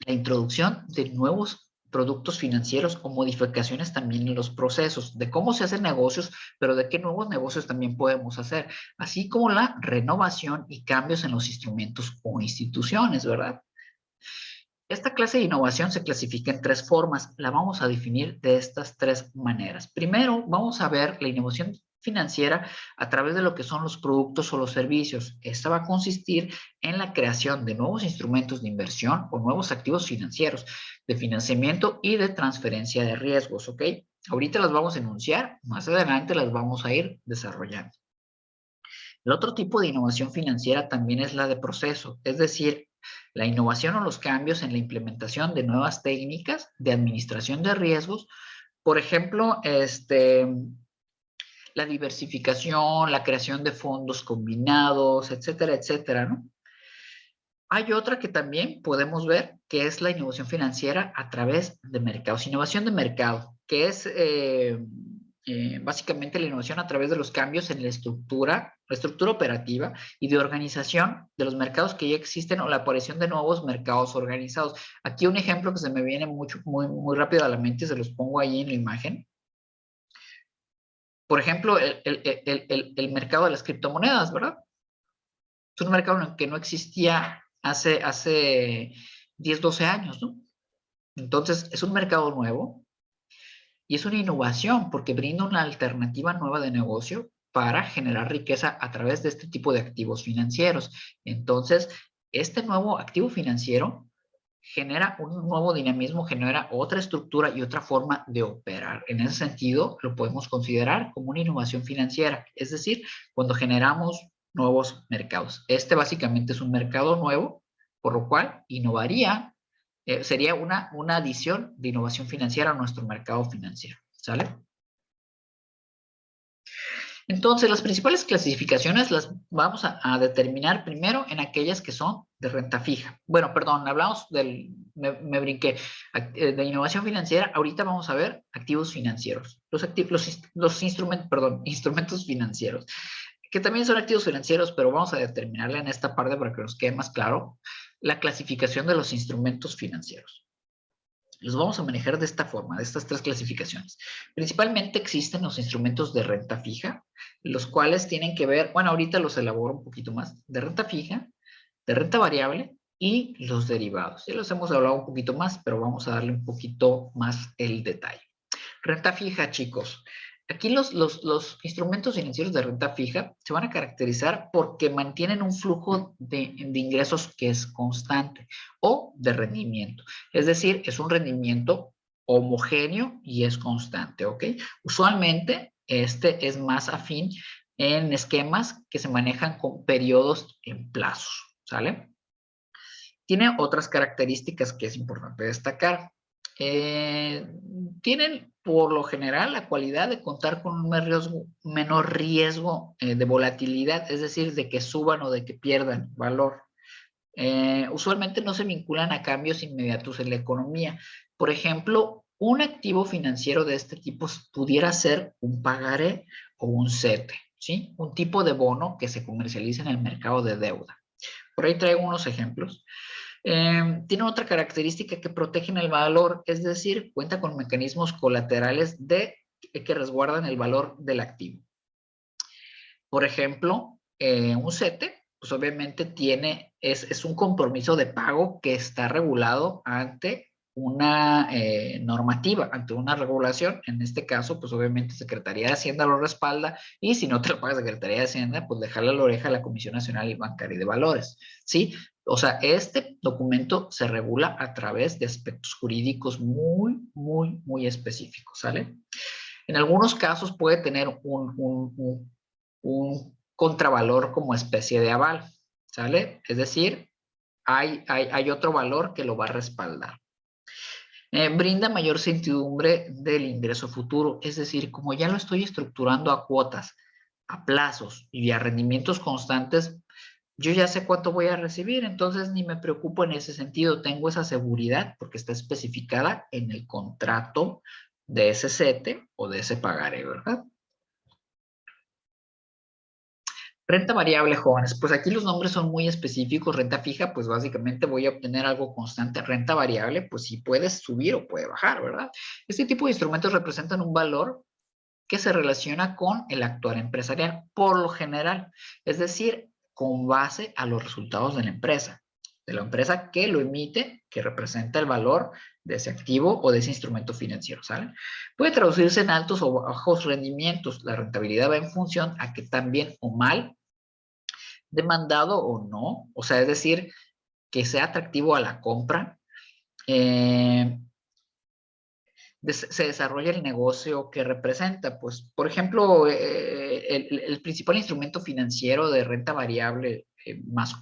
la introducción de nuevos productos financieros o modificaciones también en los procesos, de cómo se hacen negocios, pero de qué nuevos negocios también podemos hacer, así como la renovación y cambios en los instrumentos o instituciones, ¿verdad? Esta clase de innovación se clasifica en tres formas. La vamos a definir de estas tres maneras. Primero, vamos a ver la innovación financiera a través de lo que son los productos o los servicios. Esta va a consistir en la creación de nuevos instrumentos de inversión o nuevos activos financieros, de financiamiento y de transferencia de riesgos, ¿ok? Ahorita las vamos a enunciar, más adelante las vamos a ir desarrollando. El otro tipo de innovación financiera también es la de proceso, es decir, la innovación o los cambios en la implementación de nuevas técnicas de administración de riesgos. Por ejemplo, la diversificación, la creación de fondos combinados, etcétera, etcétera, ¿no? Hay otra que también podemos ver, que es la innovación financiera a través de mercados. Innovación de mercado, que es básicamente la innovación a través de los cambios en la estructura operativa y de organización de los mercados que ya existen o la aparición de nuevos mercados organizados. Aquí un ejemplo que se me viene muy rápido a la mente, se los pongo ahí en la imagen. Por ejemplo, el mercado de las criptomonedas, ¿verdad? Es un mercado en el que no existía hace 10, 12 años, ¿no? Entonces, es un mercado nuevo y es una innovación porque brinda una alternativa nueva de negocio para generar riqueza a través de este tipo de activos financieros. Entonces, este nuevo activo financiero genera un nuevo dinamismo, genera otra estructura y otra forma de operar. En ese sentido, lo podemos considerar como una innovación financiera, es decir, cuando generamos nuevos mercados. Este básicamente es un mercado nuevo, por lo cual innovaría, sería una adición de innovación financiera a nuestro mercado financiero, ¿sale? Entonces, las principales clasificaciones las vamos a determinar primero en aquellas que son de renta fija. Bueno, perdón, hablamos me brinqué, de innovación financiera. Ahorita vamos a ver activos financieros, los instrumentos financieros, que también son activos financieros, pero vamos a determinarla en esta parte para que nos quede más claro la clasificación de los instrumentos financieros. Los vamos a manejar de esta forma, de estas tres clasificaciones. Principalmente existen los instrumentos de renta fija, los cuales tienen que ver, bueno, ahorita los elaboro un poquito más, de renta fija, de renta variable y los derivados. Ya los hemos hablado un poquito más, pero vamos a darle un poquito más el detalle. Renta fija, chicos. Aquí los instrumentos financieros de renta fija se van a caracterizar porque mantienen un flujo de ingresos que es constante o de rendimiento. Es decir, es un rendimiento homogéneo y es constante, ¿ok? Usualmente este es más afín en esquemas que se manejan con periodos en plazos, ¿sale? Tiene otras características que es importante destacar. Tienen por lo general la cualidad de contar con un menor riesgo de volatilidad, es decir, de que suban o de que pierdan valor. Usualmente no se vinculan a cambios inmediatos en la economía. Por ejemplo, un activo financiero de este tipo pudiera ser un pagaré o un CETE, ¿sí? Un tipo de bono que se comercializa en el mercado de deuda. Por ahí traigo unos ejemplos. Tiene otra característica que protegen el valor, es decir, cuenta con mecanismos colaterales que resguardan el valor del activo. Por ejemplo, un CETE, pues obviamente es un compromiso de pago que está regulado ante una normativa, ante una regulación. En este caso, pues obviamente Secretaría de Hacienda lo respalda y si no te lo paga Secretaría de Hacienda, pues déjale la oreja a la Comisión Nacional Bancaria y de Valores, ¿sí? O sea, este documento se regula a través de aspectos jurídicos muy específicos, ¿sale? En algunos casos puede tener un contravalor como especie de aval, ¿sale? Es decir, hay otro valor que lo va a respaldar. Brinda mayor certidumbre del ingreso futuro, es decir, como ya lo estoy estructurando a cuotas, a plazos y a rendimientos constantes, yo ya sé cuánto voy a recibir, entonces ni me preocupo en ese sentido, tengo esa seguridad porque está especificada en el contrato de ese CETE o de ese pagaré, ¿verdad? Renta variable, jóvenes, pues aquí los nombres son muy específicos. Renta fija, pues básicamente voy a obtener algo constante. Renta variable, pues sí puede subir o puede bajar, ¿verdad? Este tipo de instrumentos representan un valor que se relaciona con el actuar empresarial, por lo general, es decir, con base a los resultados de la empresa que lo emite, que representa el valor de ese activo o de ese instrumento financiero, ¿sale? Puede traducirse en altos o bajos rendimientos. La rentabilidad va en función a que tan bien o mal demandado o no, o sea, es decir, que sea atractivo a la compra, se desarrolla el negocio que representa. Pues, por ejemplo, el principal instrumento financiero de renta variable más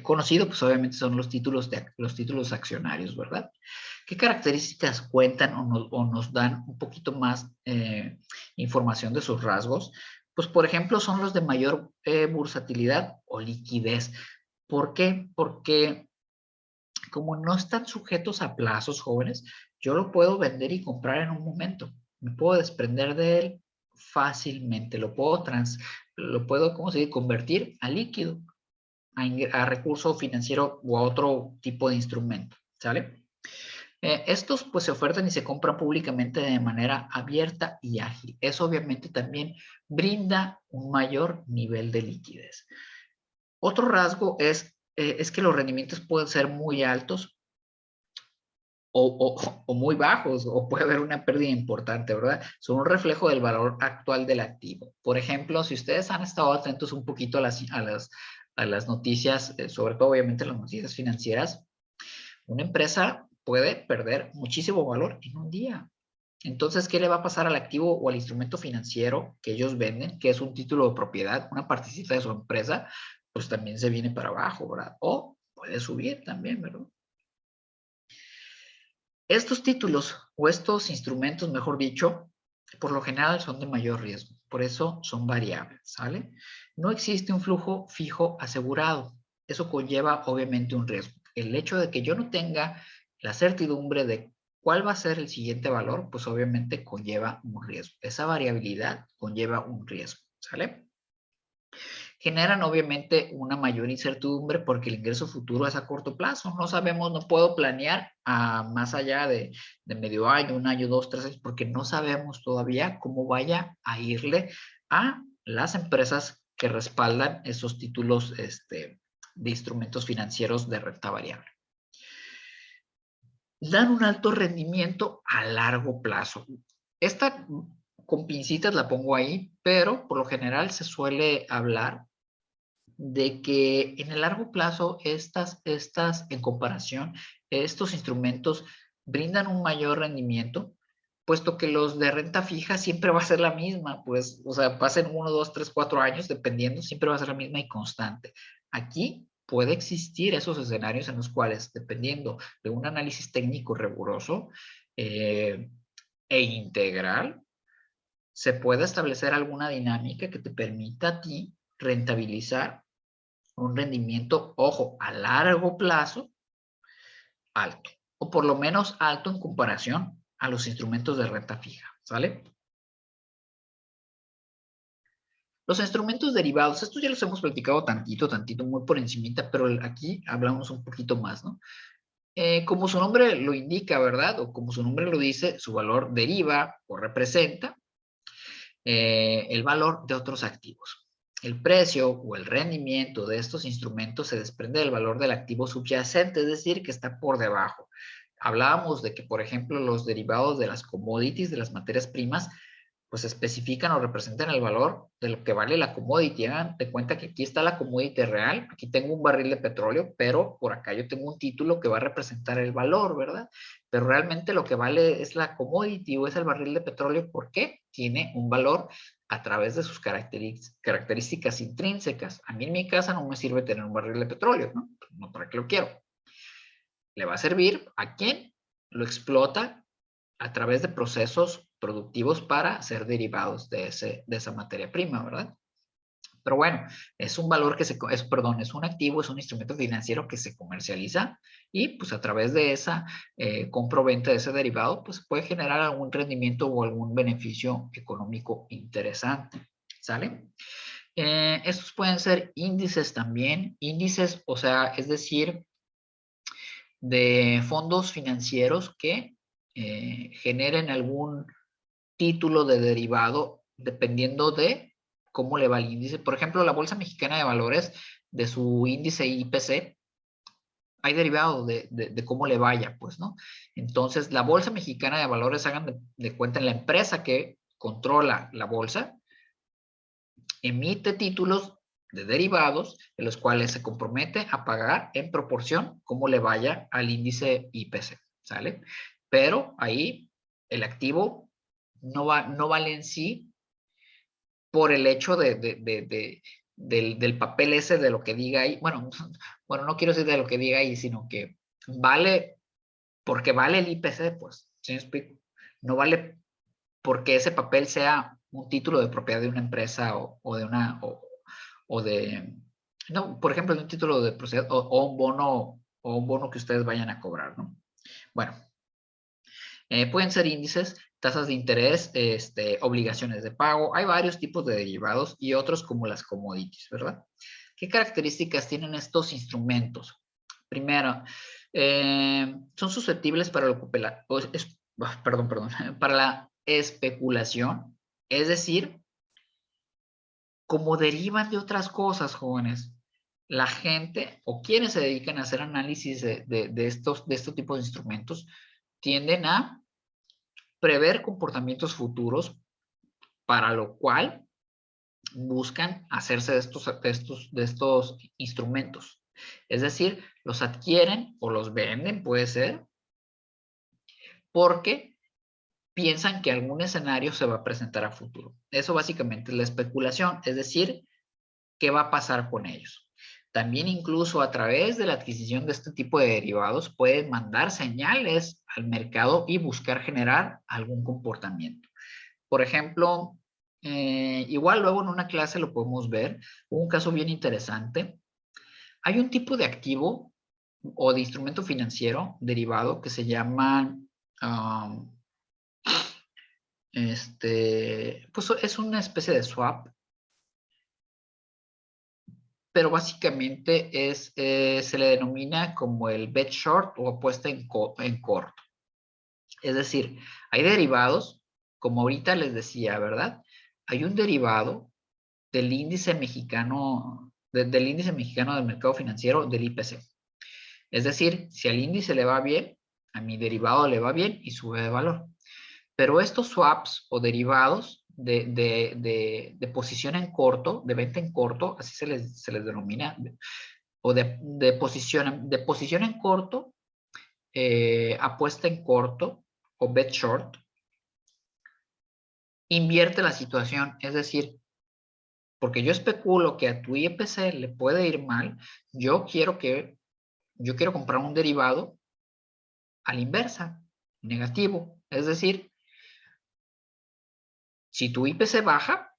conocido, pues obviamente son los títulos accionarios, ¿verdad? ¿Qué características cuentan o nos dan un poquito más información de sus rasgos? Pues, por ejemplo, son los de mayor bursatilidad o liquidez. ¿Por qué? Porque como no están sujetos a plazos, jóvenes, yo lo puedo vender y comprar en un momento. Me puedo desprender de él fácilmente. Lo puedo, ¿cómo se dice?, convertir a líquido, a recurso financiero o a otro tipo de instrumento, ¿sale? Estos pues se ofertan y se compran públicamente de manera abierta y ágil. Eso obviamente también brinda un mayor nivel de liquidez. Otro rasgo es que los rendimientos pueden ser muy altos o muy bajos, o puede haber una pérdida importante, ¿verdad? Son un reflejo del valor actual del activo. Por ejemplo, si ustedes han estado atentos un poquito a las noticias, sobre todo obviamente las noticias financieras, una empresa puede perder muchísimo valor en un día. Entonces, ¿qué le va a pasar al activo o al instrumento financiero que ellos venden, que es un título de propiedad, una partecita de su empresa? Pues también se viene para abajo, ¿verdad? O puede subir también, ¿verdad? Estos títulos o estos instrumentos, mejor dicho, por lo general son de mayor riesgo. Por eso son variables, ¿sale? No existe un flujo fijo asegurado. Eso conlleva obviamente un riesgo. El hecho de que yo no tenga la certidumbre de cuál va a ser el siguiente valor, pues obviamente conlleva un riesgo. Esa variabilidad conlleva un riesgo, ¿sale? Generan obviamente una mayor incertidumbre porque el ingreso futuro es a corto plazo. No sabemos, no puedo planear a más allá de medio año, un año, 2, 3 años, porque no sabemos todavía cómo vaya a irle a las empresas que respaldan esos títulos de instrumentos financieros de renta variable. Dan un alto rendimiento a largo plazo. Esta con pincitas la pongo ahí, pero por lo general se suele hablar de que en el largo plazo en comparación, estos instrumentos brindan un mayor rendimiento, puesto que los de renta fija siempre va a ser la misma, pues, o sea, pasen 1, 2, 3, 4 años, dependiendo, siempre va a ser la misma y constante. Aquí puede existir esos escenarios en los cuales, dependiendo de un análisis técnico riguroso e integral, se puede establecer alguna dinámica que te permita a ti rentabilizar un rendimiento, ojo, a largo plazo, alto, o por lo menos alto en comparación a los instrumentos de renta fija, ¿sale? Los instrumentos derivados, estos ya los hemos platicado tantito, muy por encimita, pero aquí hablamos un poquito más, ¿no? Como su nombre lo indica, ¿verdad? O como su nombre lo dice, su valor deriva o representa el valor de otros activos. El precio o el rendimiento de estos instrumentos se desprende del valor del activo subyacente, es decir, que está por debajo. Hablábamos de que, por ejemplo, los derivados de las commodities, de las materias primas, pues especifican o representan el valor de lo que vale la commodity. Hagan de cuenta que aquí está la commodity real, aquí tengo un barril de petróleo, pero por acá yo tengo un título que va a representar el valor, ¿verdad? Pero realmente lo que vale es la commodity o es el barril de petróleo porque tiene un valor a través de sus características intrínsecas. A mí en mi casa no me sirve tener un barril de petróleo, ¿no? No, ¿para qué lo quiero? Le va a servir a quien lo explota a través de procesos productivos para hacer derivados de esa materia prima, ¿verdad? Pero bueno, es un valor es un activo, es un instrumento financiero que se comercializa y pues a través de esa compra-venta de ese derivado, pues puede generar algún rendimiento o algún beneficio económico interesante, ¿sale? Estos pueden ser índices también, índices, o sea, es decir, de fondos financieros que generen algún título de derivado dependiendo de cómo le va el índice. Por ejemplo, la Bolsa Mexicana de Valores, de su índice IPC, hay derivados de cómo le vaya, pues, ¿no? Entonces, la Bolsa Mexicana de Valores, hagan de cuenta en la empresa que controla la bolsa, emite títulos de derivados en los cuales se compromete a pagar en proporción cómo le vaya al índice IPC, ¿sale? Pero ahí el activo no vale en sí por el hecho del papel ese de lo que diga ahí. Bueno, no quiero decir de lo que diga ahí, sino que vale porque vale el IPC, pues, ¿sí me explico? No vale porque ese papel sea un título de propiedad de una empresa o de, no, por ejemplo, de un título de propiedad o un bono que ustedes vayan a cobrar, ¿no? Bueno, pueden ser índices, tasas de interés, obligaciones de pago. Hay varios tipos de derivados y otros como las commodities, ¿verdad? ¿Qué características tienen estos instrumentos? Primero, son susceptibles para para la especulación, es decir, como derivan de otras cosas, jóvenes, la gente o quienes se dedican a hacer análisis de estos tipos de instrumentos tienden a prever comportamientos futuros, para lo cual buscan hacerse de estos instrumentos. Es decir, los adquieren o los venden, puede ser, porque piensan que algún escenario se va a presentar a futuro. Eso básicamente es la especulación, es decir, ¿qué va a pasar con ellos? También incluso a través de la adquisición de este tipo de derivados pueden mandar señales al mercado y buscar generar algún comportamiento. Por ejemplo, igual luego en una clase lo podemos ver, un caso bien interesante. Hay un tipo de activo o de instrumento financiero derivado que se llama, pues es una especie de swap, pero básicamente se le denomina como el bet short o apuesta en corto. Es decir, hay derivados, como ahorita les decía, ¿verdad? Hay un derivado del índice mexicano, del índice mexicano del mercado financiero, del IPC. Es decir, si al índice le va bien, a mi derivado le va bien y sube de valor. Pero estos swaps o derivados de posición en corto, de venta en corto, así se les denomina, o de posición en corto, apuesta en corto o bet short, invierte la situación. Es decir, porque yo especulo que a tu IPC le puede ir mal, yo quiero comprar un derivado a la inversa, negativo. Es decir, si tu IPC baja,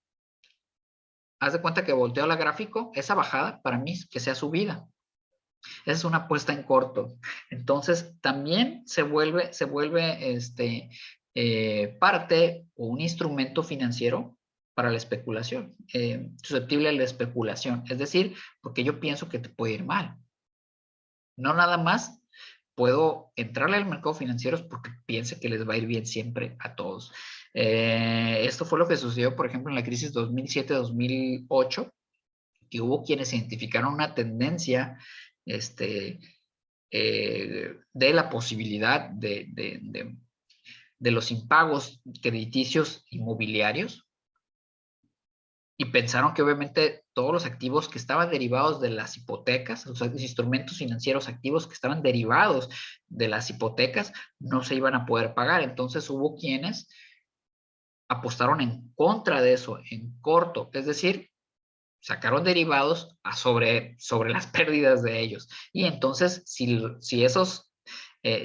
haz de cuenta que volteo la gráfico, esa bajada para mí es que sea subida. Esa es una apuesta en corto. Entonces, también se vuelve parte o un instrumento financiero para la especulación, susceptible a la especulación. Es decir, porque yo pienso que te puede ir mal. No nada más puedo entrarle al mercado financiero porque piense que les va a ir bien siempre a todos. Esto fue lo que sucedió, por ejemplo, en la crisis 2007-2008, que hubo quienes identificaron una tendencia de la posibilidad de los impagos crediticios inmobiliarios y pensaron que obviamente todos los activos que estaban derivados de las hipotecas, o sea, los instrumentos financieros activos que estaban derivados de las hipotecas, no se iban a poder pagar. Entonces hubo quienes apostaron en contra de eso, en corto, es decir, sacaron derivados sobre las pérdidas de ellos. Y entonces, si esos,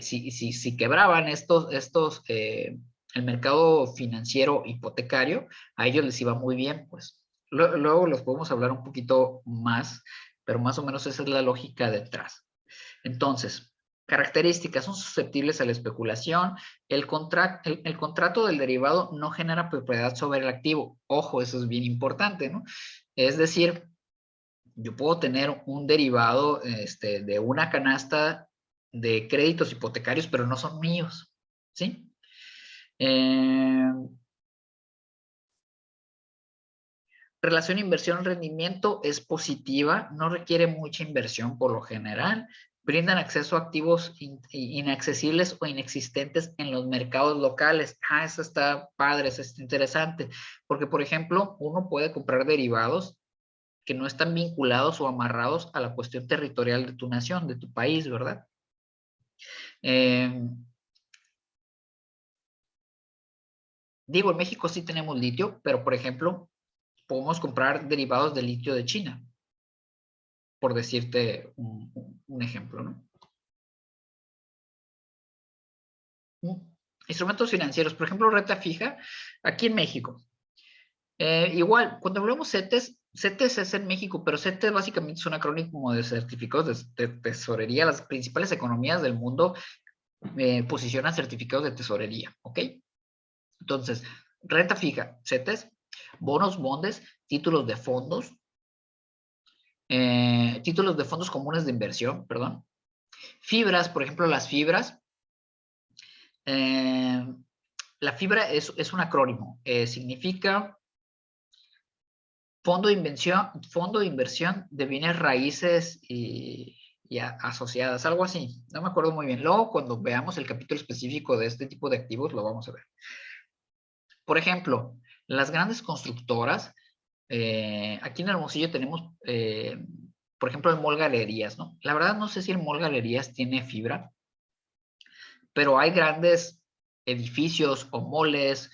si quebraban el mercado financiero hipotecario, a ellos les iba muy bien, pues. Luego los podemos hablar un poquito más, pero más o menos esa es la lógica detrás. Entonces, características, son susceptibles a la especulación. El contrato del derivado no genera propiedad sobre el activo. Ojo, eso es bien importante, ¿no? Es decir, yo puedo tener un derivado de una canasta de créditos hipotecarios, pero no son míos, ¿sí? Relación inversión-rendimiento es positiva, no requiere mucha inversión por lo general, Brindan acceso a activos inaccesibles o inexistentes en los mercados locales. Ah, eso está padre, eso está interesante. Porque, por ejemplo, uno puede comprar derivados que no están vinculados o amarrados a la cuestión territorial de tu nación, de tu país, ¿verdad? Digo, en México sí tenemos litio, pero, por ejemplo, podemos comprar derivados de litio de China, por decirte un ejemplo, ¿no? Instrumentos financieros, por ejemplo, renta fija, aquí en México. Igual, cuando hablamos CETES, CETES es en México, pero CETES básicamente es un acrónimo de certificados de tesorería. Las principales economías del mundo posicionan certificados de tesorería, ¿ok? Entonces, renta fija, CETES, bonos, bondes, títulos de fondos comunes de inversión, perdón. Fibras, por ejemplo, las fibras. La fibra es un acrónimo. Significa fondo de inversión de bienes raíces y asociadas, algo así. No me acuerdo muy bien. Luego, cuando veamos el capítulo específico de este tipo de activos, lo vamos a ver. Por ejemplo, las grandes constructoras, aquí en Hermosillo tenemos, por ejemplo, el Mall Galerías, ¿no? La verdad no sé si el Mall Galerías tiene fibra, pero hay grandes edificios o moles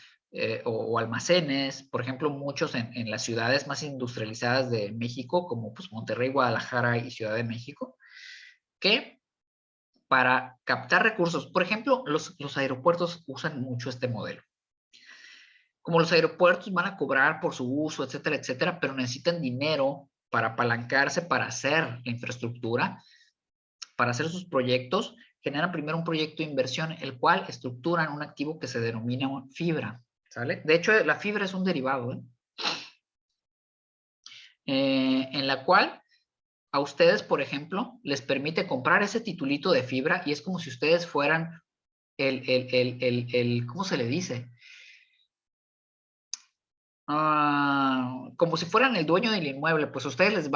o almacenes, por ejemplo, muchos en las ciudades más industrializadas de México, como pues Monterrey, Guadalajara y Ciudad de México, que para captar recursos, por ejemplo, los aeropuertos usan mucho este modelo. Como los aeropuertos van a cobrar por su uso, etcétera, etcétera, pero necesitan dinero para apalancarse, para hacer la infraestructura, para hacer sus proyectos, generan primero un proyecto de inversión, el cual estructuran un activo que se denomina fibra, ¿sale? De hecho, la fibra es un derivado, en la cual a ustedes, por ejemplo, les permite comprar ese titulito de fibra y es como si ustedes fueran ¿cómo se le dice? Como si fueran el dueño del inmueble, pues ustedes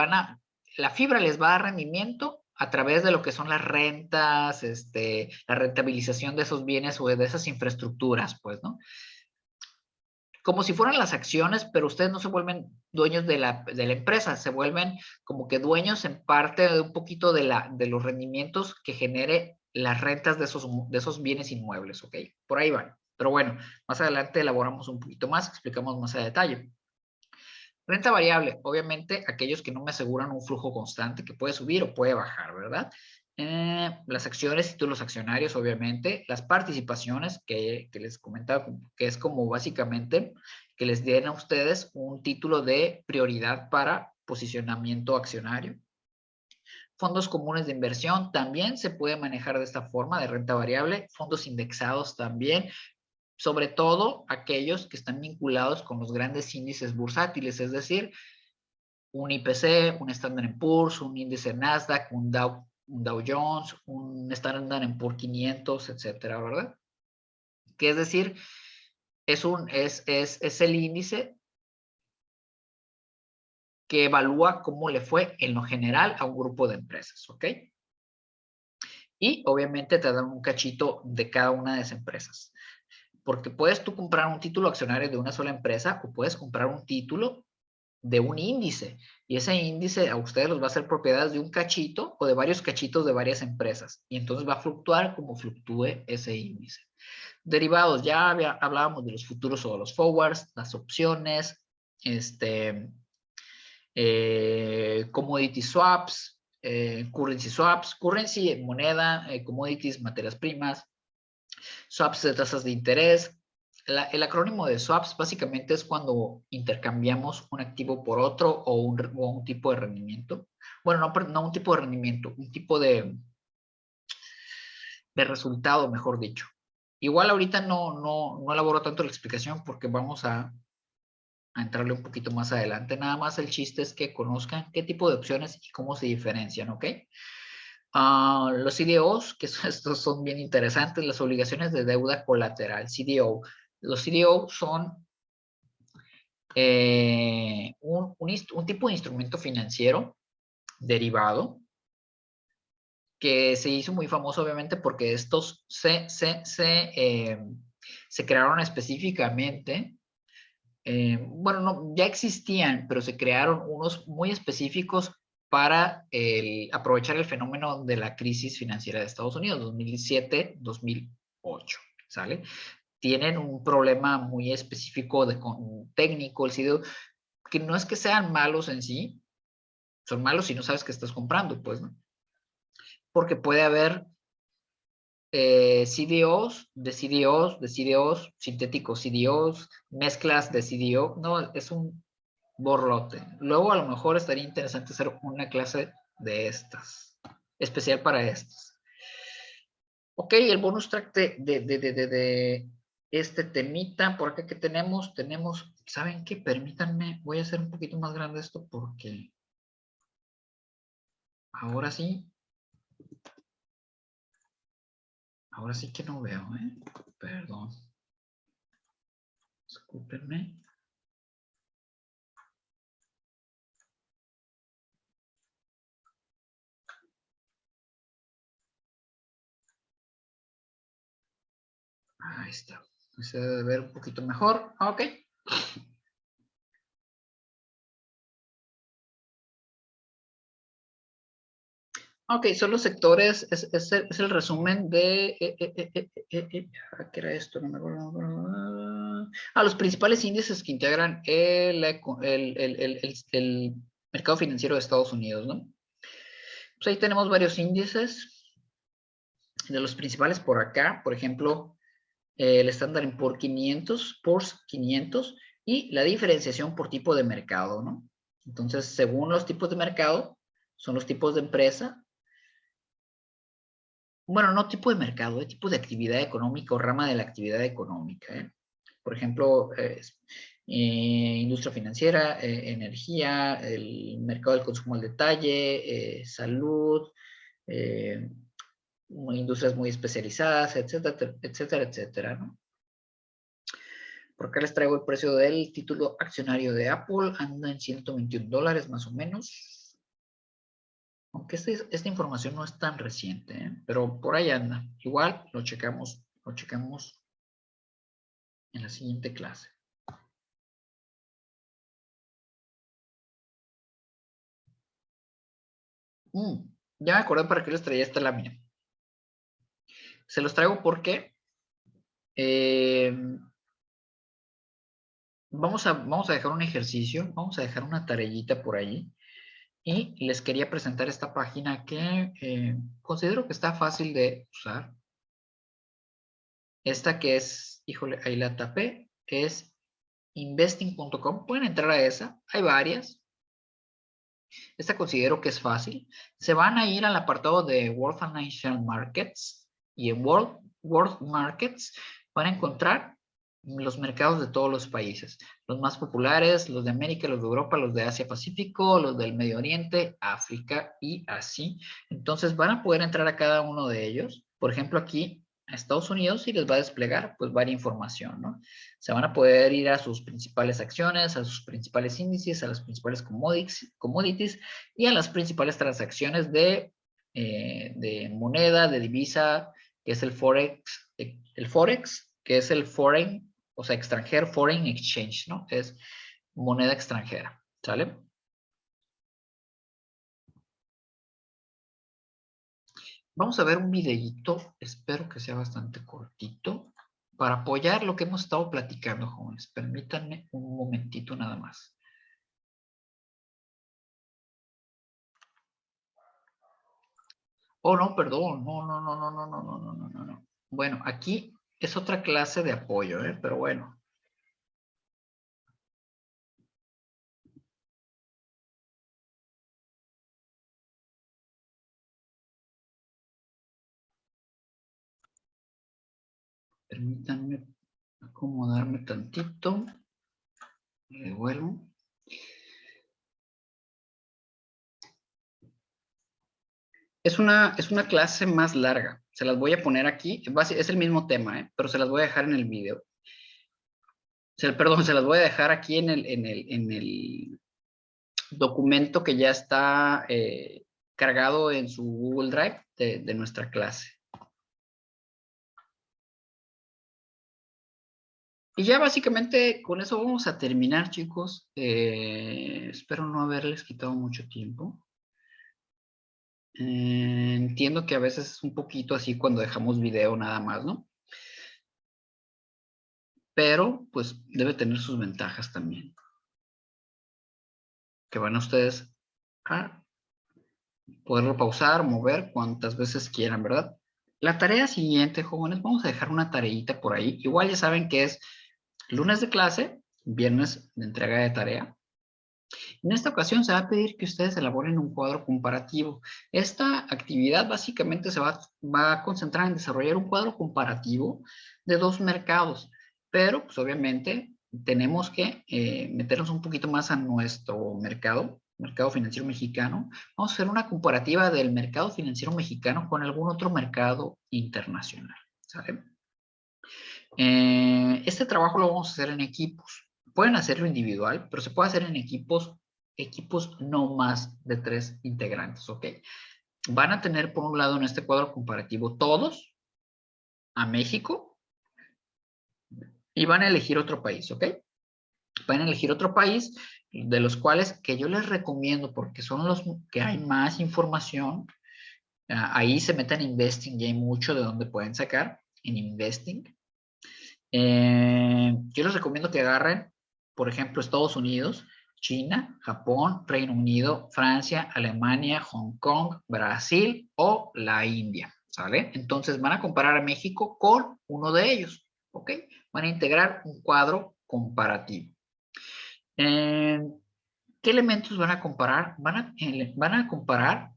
la fibra les va a dar rendimiento a través de lo que son las rentas, la rentabilización de esos bienes o de esas infraestructuras, pues, ¿no? Como si fueran las acciones, pero ustedes no se vuelven dueños de la empresa, se vuelven como que dueños en parte de un poquito de los rendimientos que genere las rentas de esos bienes inmuebles, ¿ok? Por ahí van. Pero bueno, más adelante elaboramos un poquito más, explicamos más a detalle. Renta variable, obviamente aquellos que no me aseguran un flujo constante que puede subir o puede bajar, ¿verdad? Las acciones, títulos accionarios, obviamente, las participaciones que les comentaba, que es como básicamente que les den a ustedes un título de prioridad para posicionamiento accionario. Fondos comunes de inversión también se puede manejar de esta forma de renta variable, fondos indexados también, sobre todo aquellos que están vinculados con los grandes índices bursátiles, es decir, un IPC, un Standard & Poor's, un índice Nasdaq, un Dow Jones, un Standard & Poor's 500, etcétera, ¿verdad? Que es decir, es el índice que evalúa cómo le fue en lo general a un grupo de empresas, ¿ok? Y obviamente te dan un cachito de cada una de esas empresas. Porque puedes tú comprar un título accionario de una sola empresa o puedes comprar un título de un índice. Y ese índice a ustedes los va a ser propiedad de un cachito o de varios cachitos de varias empresas. Y entonces va a fluctuar como fluctúe ese índice. Derivados, ya hablábamos de los futuros o de los forwards, las opciones, commodity swaps, currency swaps, currency, moneda, commodities, materias primas, swaps de tasas de interés. El acrónimo de swaps básicamente es cuando intercambiamos un activo por otro o un tipo de rendimiento. Bueno, no un tipo de rendimiento, un tipo de resultado, mejor dicho. Igual ahorita no elaboro tanto la explicación porque vamos a entrarle un poquito más adelante. Nada más el chiste es que conozcan qué tipo de opciones y cómo se diferencian, ¿ok? Los CDOs, que estos son bien interesantes, las obligaciones de deuda colateral, CDO. Los CDO son un tipo de instrumento financiero derivado que se hizo muy famoso obviamente porque estos se crearon específicamente, bueno, no, ya existían, pero se crearon unos muy específicos para aprovechar el fenómeno de la crisis financiera de Estados Unidos, 2007-2008, ¿sale? Tienen un problema muy específico técnico, el CDO, que no es que sean malos en sí, son malos si no sabes qué estás comprando, pues, ¿no? Porque puede haber CDOs, de CDOs, de CDOs, sintéticos CDOs, mezclas de CDO, no, es un borlote. Luego a lo mejor estaría interesante hacer una clase de estas, especial para estas. Ok, el bonus track de este temita, por acá que tenemos, ¿saben qué? Permítanme, voy a hacer un poquito más grande esto porque ahora sí que no veo, perdón, discúlpenme. Ahí está. Se debe ver un poquito mejor. Ok. Ok, son los sectores, es el resumen de... ¿qué era esto? No me acuerdo. Los principales índices que integran el mercado financiero de Estados Unidos, ¿no? Pues ahí tenemos varios índices. De los principales por acá, por ejemplo, el Standard Poor's 500, y la diferenciación por tipo de mercado, ¿no? Entonces, según los tipos de mercado, son los tipos de empresa. Bueno, no tipo de mercado, tipo de actividad económica o rama de la actividad económica. Por ejemplo, industria financiera, energía, el mercado del consumo al detalle, salud, industrias muy especializadas, etcétera, etcétera, etcétera, ¿no? Por acá les traigo el precio del título accionario de Apple, anda en $121 más o menos. Aunque esta información no es tan reciente, pero por ahí anda. Igual lo checamos en la siguiente clase. Ya me acordé para qué les traía esta lámina. Se los traigo porque vamos a dejar un ejercicio, vamos a dejar una tareita por ahí. Y les quería presentar esta página que considero que está fácil de usar. Esta que es, híjole, ahí la tapé, que es investing.com. Pueden entrar a esa, hay varias. Esta considero que es fácil. Se van a ir al apartado de World Financial Markets y en World Markets van a encontrar los mercados de todos los países. Los más populares, los de América, los de Europa, los de Asia Pacífico, los del Medio Oriente, África y así. Entonces van a poder entrar a cada uno de ellos. Por ejemplo, aquí a Estados Unidos y les va a desplegar pues varia información, ¿no? Se van a poder ir a sus principales acciones, a sus principales índices, a las principales commodities y a las principales transacciones de moneda, de divisa, que es el Forex, que es el foreign, o sea, extranjero, foreign exchange, ¿no? Es moneda extranjera, ¿sale? Vamos a ver un videíto, espero que sea bastante cortito, para apoyar lo que hemos estado platicando, jóvenes. Permítanme un momentito nada más. Oh, no, perdón. No, no, no, no, no, no, no, no, no, no, no. Bueno, aquí es otra clase de apoyo, pero bueno. Permítanme acomodarme tantito. Y devuelvo. Es una clase más larga. Se las voy a poner aquí. Es el mismo tema, pero se las voy a dejar en el video. Perdón, se las voy a dejar aquí en el documento que ya está cargado en su Google Drive de nuestra clase. Y ya básicamente con eso vamos a terminar, chicos. Espero no haberles quitado mucho tiempo. Entiendo que a veces es un poquito así cuando dejamos video nada más, ¿no? Pero pues debe tener sus ventajas también. Que van a ustedes a poderlo pausar, mover cuantas veces quieran, ¿verdad? La tarea siguiente, jóvenes, vamos a dejar una tareita por ahí. Igual ya saben que es lunes de clase, viernes de entrega de tarea. En esta ocasión se va a pedir que ustedes elaboren un cuadro comparativo. Esta actividad básicamente va a concentrar en desarrollar un cuadro comparativo de dos mercados, pero pues obviamente tenemos que meternos un poquito más a nuestro mercado financiero mexicano. Vamos a hacer una comparativa del mercado financiero mexicano con algún otro mercado internacional, ¿sabe? Este trabajo lo vamos a hacer en equipos. Pueden hacerlo individual, pero se puede hacer en equipos no más de 3 integrantes, ¿ok? Van a tener por un lado en este cuadro comparativo todos a México y van a elegir otro país, ¿ok? Van a elegir otro país de los cuales que yo les recomiendo porque son los que hay más información. Ahí se meten en Investing y hay mucho de donde pueden sacar en Investing. Yo les recomiendo que agarren, por ejemplo, Estados Unidos, China, Japón, Reino Unido, Francia, Alemania, Hong Kong, Brasil o la India, ¿sale? Entonces van a comparar a México con uno de ellos, ¿ok? Van a integrar un cuadro comparativo. ¿Qué elementos van a comparar? Van a comparar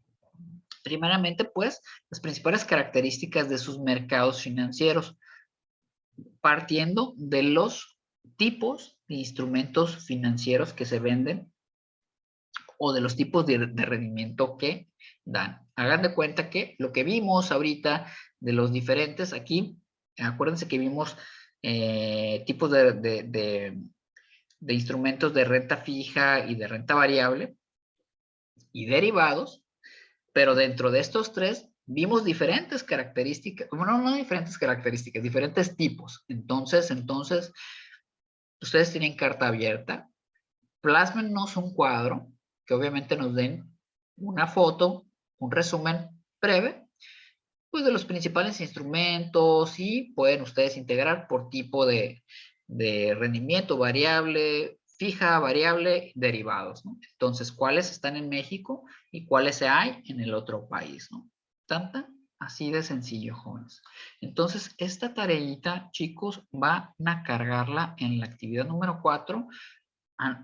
primeramente, pues, las principales características de sus mercados financieros, partiendo de los tipos de instrumentos financieros que se venden o de los tipos de rendimiento que dan. Hagan de cuenta que lo que vimos ahorita de los diferentes aquí, acuérdense que vimos tipos de instrumentos de renta fija y de renta variable y derivados, pero dentro de estos tres vimos diferentes características, bueno, no diferentes características, diferentes tipos. Entonces, ustedes tienen carta abierta, plásmenos un cuadro, que obviamente nos den una foto, un resumen breve, pues de los principales instrumentos y pueden ustedes integrar por tipo de rendimiento variable, fija, variable, derivados, ¿no? Entonces, ¿cuáles están en México y cuáles hay en el otro país, ¿no? Tanta, así de sencillo, jóvenes. Entonces, esta tareita, chicos, van a cargarla en la actividad número 4,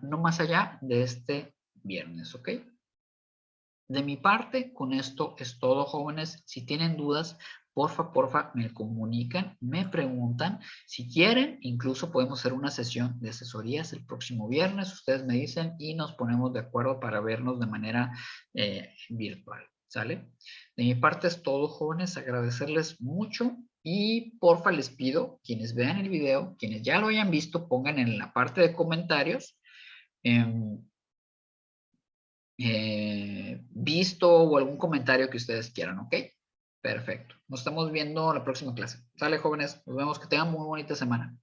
no más allá de este viernes, ¿ok? De mi parte, con esto es todo, jóvenes. Si tienen dudas, porfa, me comunican, me preguntan. Si quieren, incluso podemos hacer una sesión de asesorías el próximo viernes. Ustedes me dicen y nos ponemos de acuerdo para vernos de manera virtual, ¿sale? De mi parte es todo, jóvenes. Agradecerles mucho y porfa les pido, quienes vean el video, quienes ya lo hayan visto, pongan en la parte de comentarios visto o algún comentario que ustedes quieran, ¿ok? Perfecto. Nos estamos viendo la próxima clase. Sale, jóvenes. Nos vemos. Que tengan muy bonita semana.